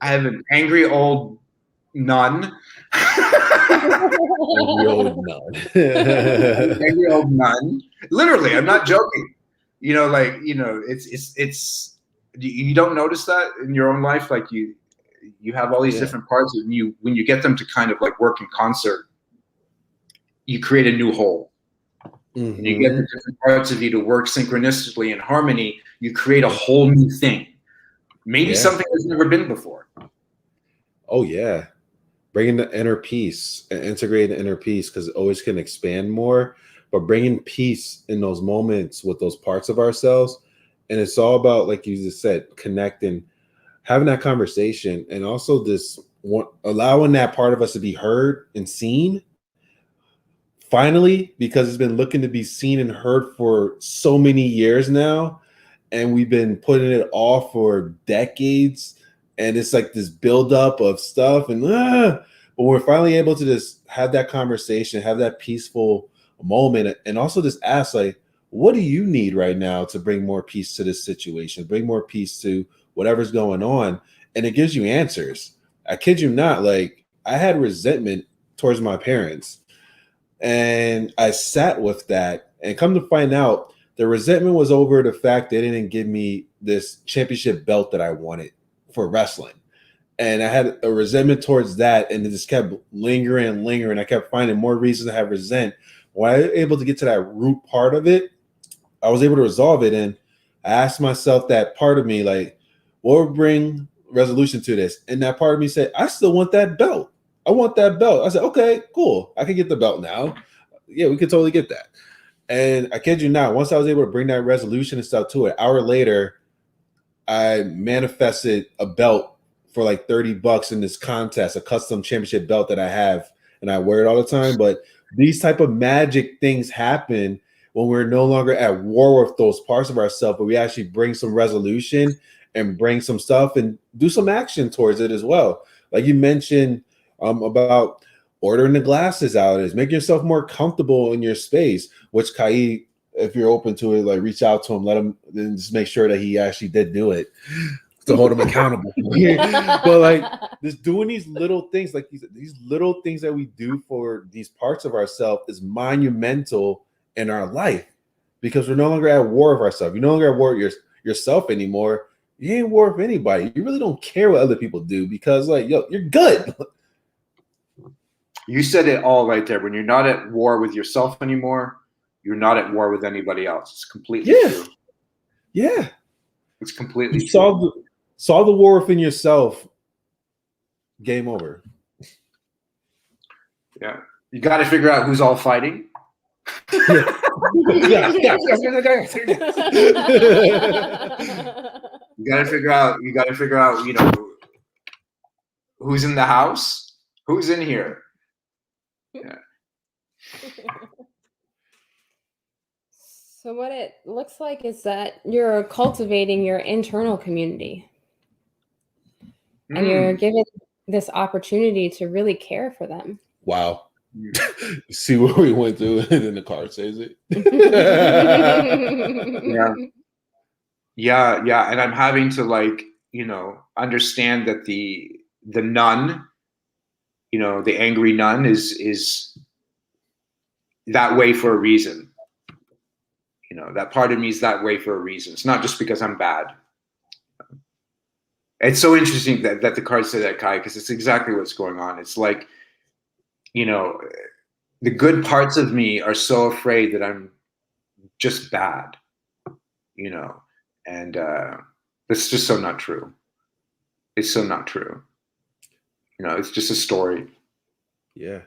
have an angry old nun. Angry old nun. Angry old nun. Literally, I'm not joking. You know, like, you know, it's you don't notice that in your own life, like you have all these different parts, and when you get them to kind of like work in concert, you create a new whole. And you get the different parts of you to work synchronistically in harmony, you create a whole new thing. Maybe something that's never been before. Oh yeah. Bringing the inner peace and integrating the inner peace, because it always can expand more, but bringing peace in those moments with those parts of ourselves. And it's all about, like you just said, connecting, having that conversation, and also this one, allowing that part of us to be heard and seen. Finally, because it's been looking to be seen and heard for so many years now, and we've been putting it off for decades, and it's like this buildup of stuff, and but we're finally able to just have that conversation, have that peaceful moment, and also just ask, like, what do you need right now to bring more peace to this situation, bring more peace to whatever's going on? And it gives you answers. I kid you not, like, I had resentment towards my parents, and I sat with that, and come to find out, the resentment was over the fact they didn't give me this championship belt that I wanted for wrestling. And I had a resentment towards that, and it just kept lingering and lingering. I kept finding more reasons to have resent. When I was able to get to that root part of it, I was able to resolve it. And I asked myself that part of me, like, what would bring resolution to this? And that part of me said, I still want that belt. I want that belt. I said, okay, cool. I can get the belt now. Yeah, we could totally get that. And I kid you not, once I was able to bring that resolution and stuff to it, an hour later, I manifested a belt for like $30 in this contest, a custom championship belt that I have, and I wear it all the time. But these type of magic things happen when we're no longer at war with those parts of ourselves, but we actually bring some resolution and bring some stuff and do some action towards it as well. Like you mentioned about ordering the glasses out, is making yourself more comfortable in your space, which Kai, if you're open to it, like reach out to him, let him, then just make sure that he actually did do it to hold him accountable. But like just doing these little things, like these little things that we do for these parts of ourselves is monumental in our life, because we're no longer at war with ourselves. You're no longer at war with yourself anymore. You ain't at war with anybody. You really don't care what other people do, because like, yo, you're good. You said it all right there. When you're not at war with yourself anymore, you're not at war with anybody else. It's completely true. Yeah. It's completely true. Solve the war within yourself. Game over. Yeah. You got to figure out who's all fighting. Yeah. You got to figure out, you know, who's in the house, who's in here. Yeah. So what it looks like is that you're cultivating your internal community, and you're given this opportunity to really care for them. Wow. See what we went through, and then the card says it. Yeah. And I'm having to, like, you know, understand that the nun, you know, the angry nun is that way for a reason. You know, that part of me is that way for a reason. It's not just because I'm bad. It's so interesting that the cards say that, Kai, because it's exactly what's going on. It's like, you know, the good parts of me are so afraid that I'm just bad, you know, and that's just so not true. It's so not true. You know, it's just a story. Yeah.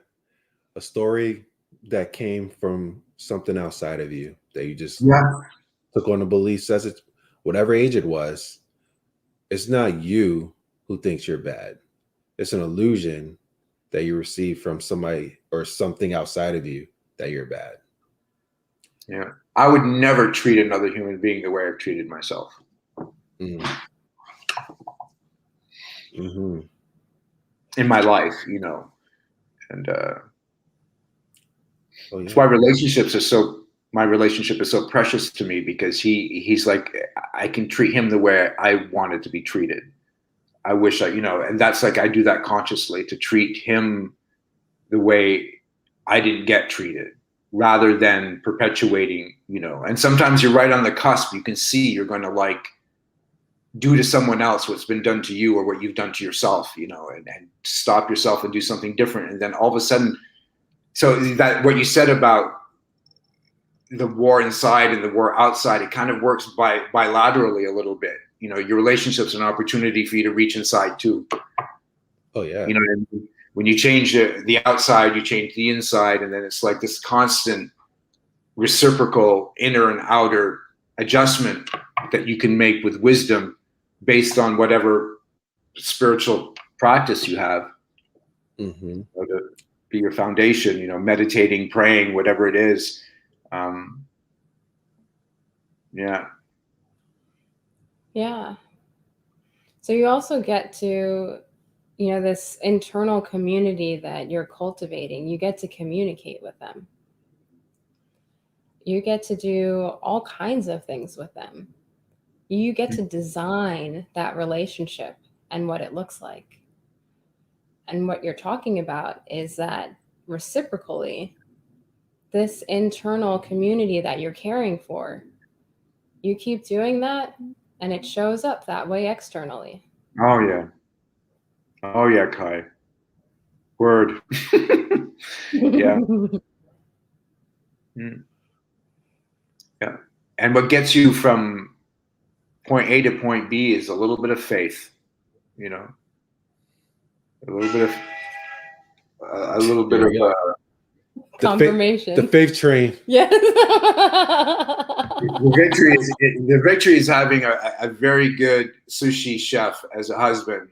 A story that came from something outside of you that you just took on a belief, says it, whatever age it was. It's not you who thinks you're bad. It's an illusion that you receive from somebody or something outside of you that you're bad. Yeah. I would never treat another human being the way I've treated myself. Mm-hmm. Mm-hmm. In my life, you know, and yeah. That's why my relationship is so precious to me, because he's like, I can treat him the way I wanted to be treated. I wish you know, and that's like, I do that consciously to treat him the way I didn't get treated, rather than perpetuating, you know. And sometimes you're right on the cusp. You can see you're going to like do to someone else what's been done to you or what you've done to yourself, you know, and stop yourself and do something different. And then all of a sudden, so that what you said about the war inside and the war outside, it kind of works bilaterally a little bit. You know, your relationship's an opportunity for you to reach inside too. Oh yeah. You know what I mean? When you change the outside, you change the inside, and then it's like this constant reciprocal inner and outer adjustment that you can make with wisdom based on whatever spiritual practice you have. Mm-hmm. Or to be your foundation, you know, meditating, praying, whatever it is. Yeah. So you also get to, you know, this internal community that you're cultivating. You get to communicate with them. You get to do all kinds of things with them. You get to design that relationship and what it looks like. And what you're talking about is that reciprocally, this internal community that you're caring for, you keep doing that and it shows up that way externally. Oh yeah. Oh yeah, Kai. Word. Yeah. Yeah. And what gets you from point A to point B is a little bit of faith, you know, a little bit of confirmation. The faith train. Yes. The victory is having a very good sushi chef as a husband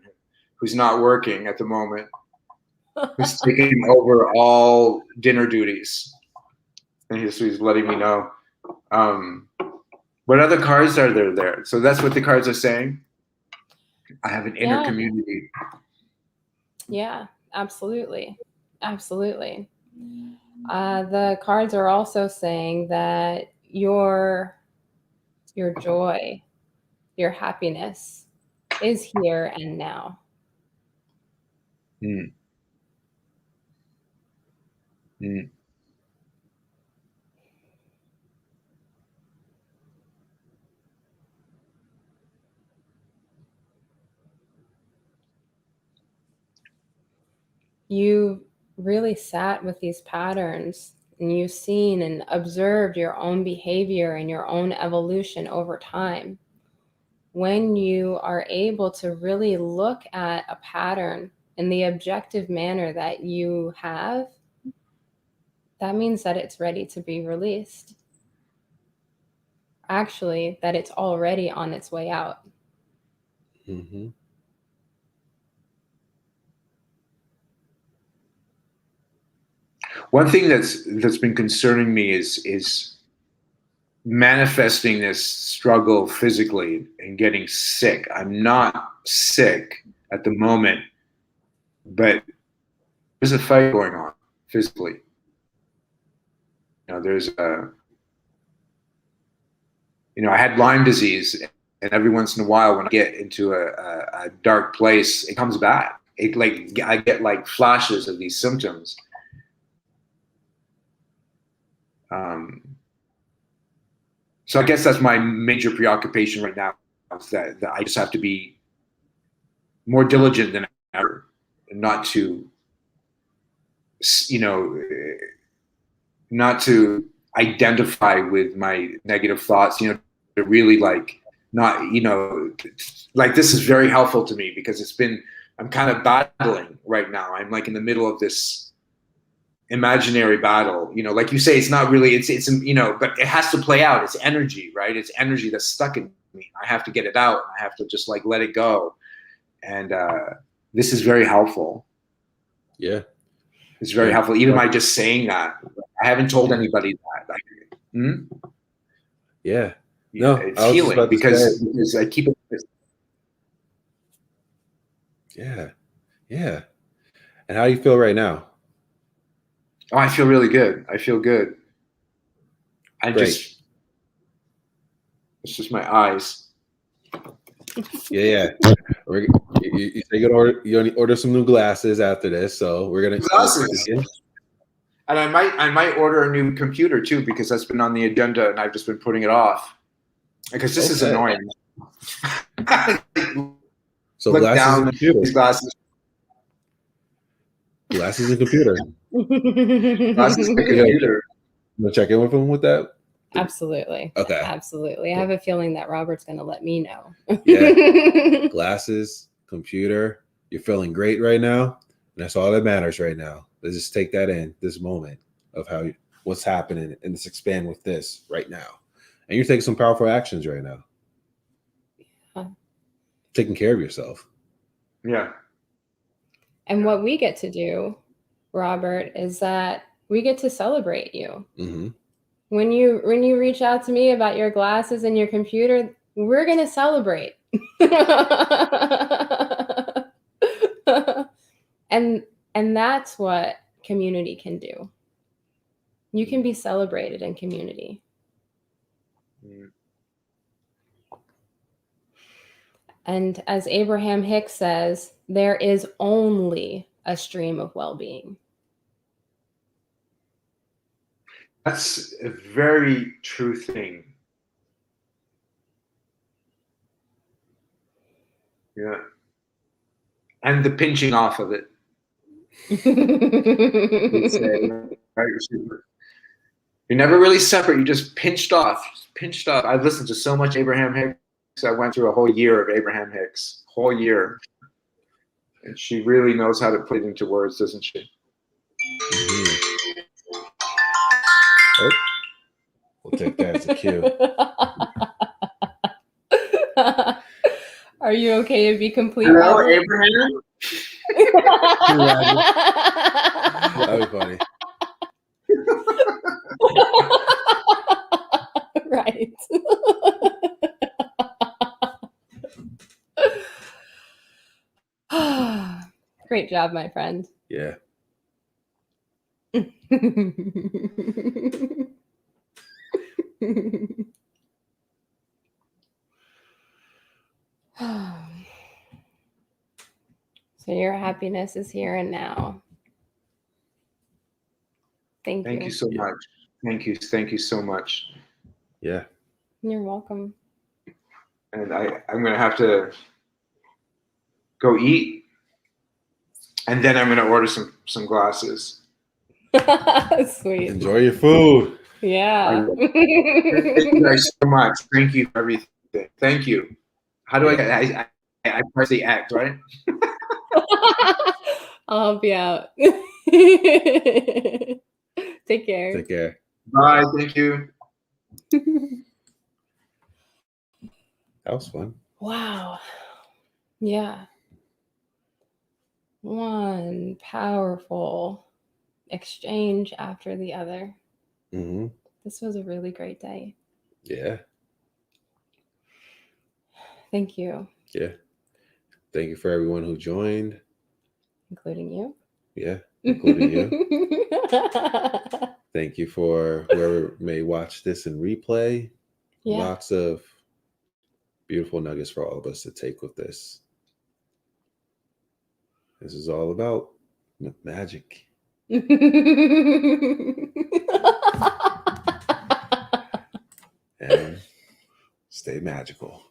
who's not working at the moment, who's taking over all dinner duties. And he's letting me know. What other cards are there? So that's what the cards are saying. I have an inner community. Yeah, absolutely. Absolutely. The cards are also saying that your joy, your happiness is here and now. Mm. Mm. You really sat with these patterns and you've seen and observed your own behavior and your own evolution over time. When you are able to really look at a pattern in the objective manner that you have, that means that it's ready to be released. Actually, that it's already on its way out. Mm-hmm. One thing that's been concerning me is manifesting this struggle physically and getting sick. I'm not sick at the moment, but there's a fight going on physically. I had Lyme disease, and every once in a while when I get into a dark place, it comes back. I get like flashes of these symptoms. So I guess that's my major preoccupation right now, is that I just have to be more diligent than ever, and not to identify with my negative thoughts, to really this is very helpful to me, because I'm kind of battling right now. I'm like in the middle of this imaginary battle, like you say, it's not really, it's but it has to play out. It's energy, right? It's energy that's stuck in me. I have to get it out. I have to just let it go. And this is very helpful. Yeah. It's very helpful. Even by just saying that, I haven't told anybody that. Yeah. No, it's healing because I keep it. Yeah. Yeah. And how do you feel right now? Oh, I feel really good. I feel good. It's just my eyes. Yeah. You say you order some new glasses after this, so we're gonna glasses. And I might order a new computer too, because that's been on the agenda and I've just been putting it off because this is annoying. So glasses and computer. Glasses and computer. Glasses and computer. You want to check in with him with that? Absolutely. Okay. Absolutely. I have a feeling that Robert's going to let me know. Yeah. Glasses, computer. You're feeling great right now. And that's all that matters right now. Let's just take that in, this moment of what's happening, and let's expand with this right now. And you're taking some powerful actions right now. Yeah. Taking care of yourself. Yeah. And what we get to do, Robert, is that we get to celebrate you. Mm-hmm. When you reach out to me about your glasses and your computer, we're going to celebrate. And that's what community can do. You can be celebrated in community. Mm. And as Abraham Hicks says, there is only a stream of well-being. That's a very true thing. Yeah. And the pinching off of it. You'd say, right? You're never really separate. You just pinched off. I've listened to so much Abraham Hicks. I went through a whole year of Abraham Hicks. Whole year. And she really knows how to put it into words, doesn't she? Mm-hmm. Oh, we'll take that as a cue. Are you okay to be complete? Hello, Robert? Abraham. That'd be funny. Right. Great job, my friend. Yeah. So your happiness is here and now. Thank you. Thank you so much. Thank you so much. Yeah. You're welcome. And I'm gonna have to go eat, and then I'm gonna order some glasses. Sweet. Enjoy your food. Yeah. Thank you guys so much. Thank you for everything. Thank you. How do I press the X, right? I'll help you out. Take care. Take care. Bye. Thank you. That was fun. Wow. Yeah. One powerful exchange after the other. Mm-hmm. This was a really great day. Yeah. Thank you. Yeah. Thank you for everyone who joined. Including you. Yeah. Including you. Thank you for whoever may watch this in replay. Yeah. Lots of beautiful nuggets for all of us to take with this. This is all about magic. And stay magical.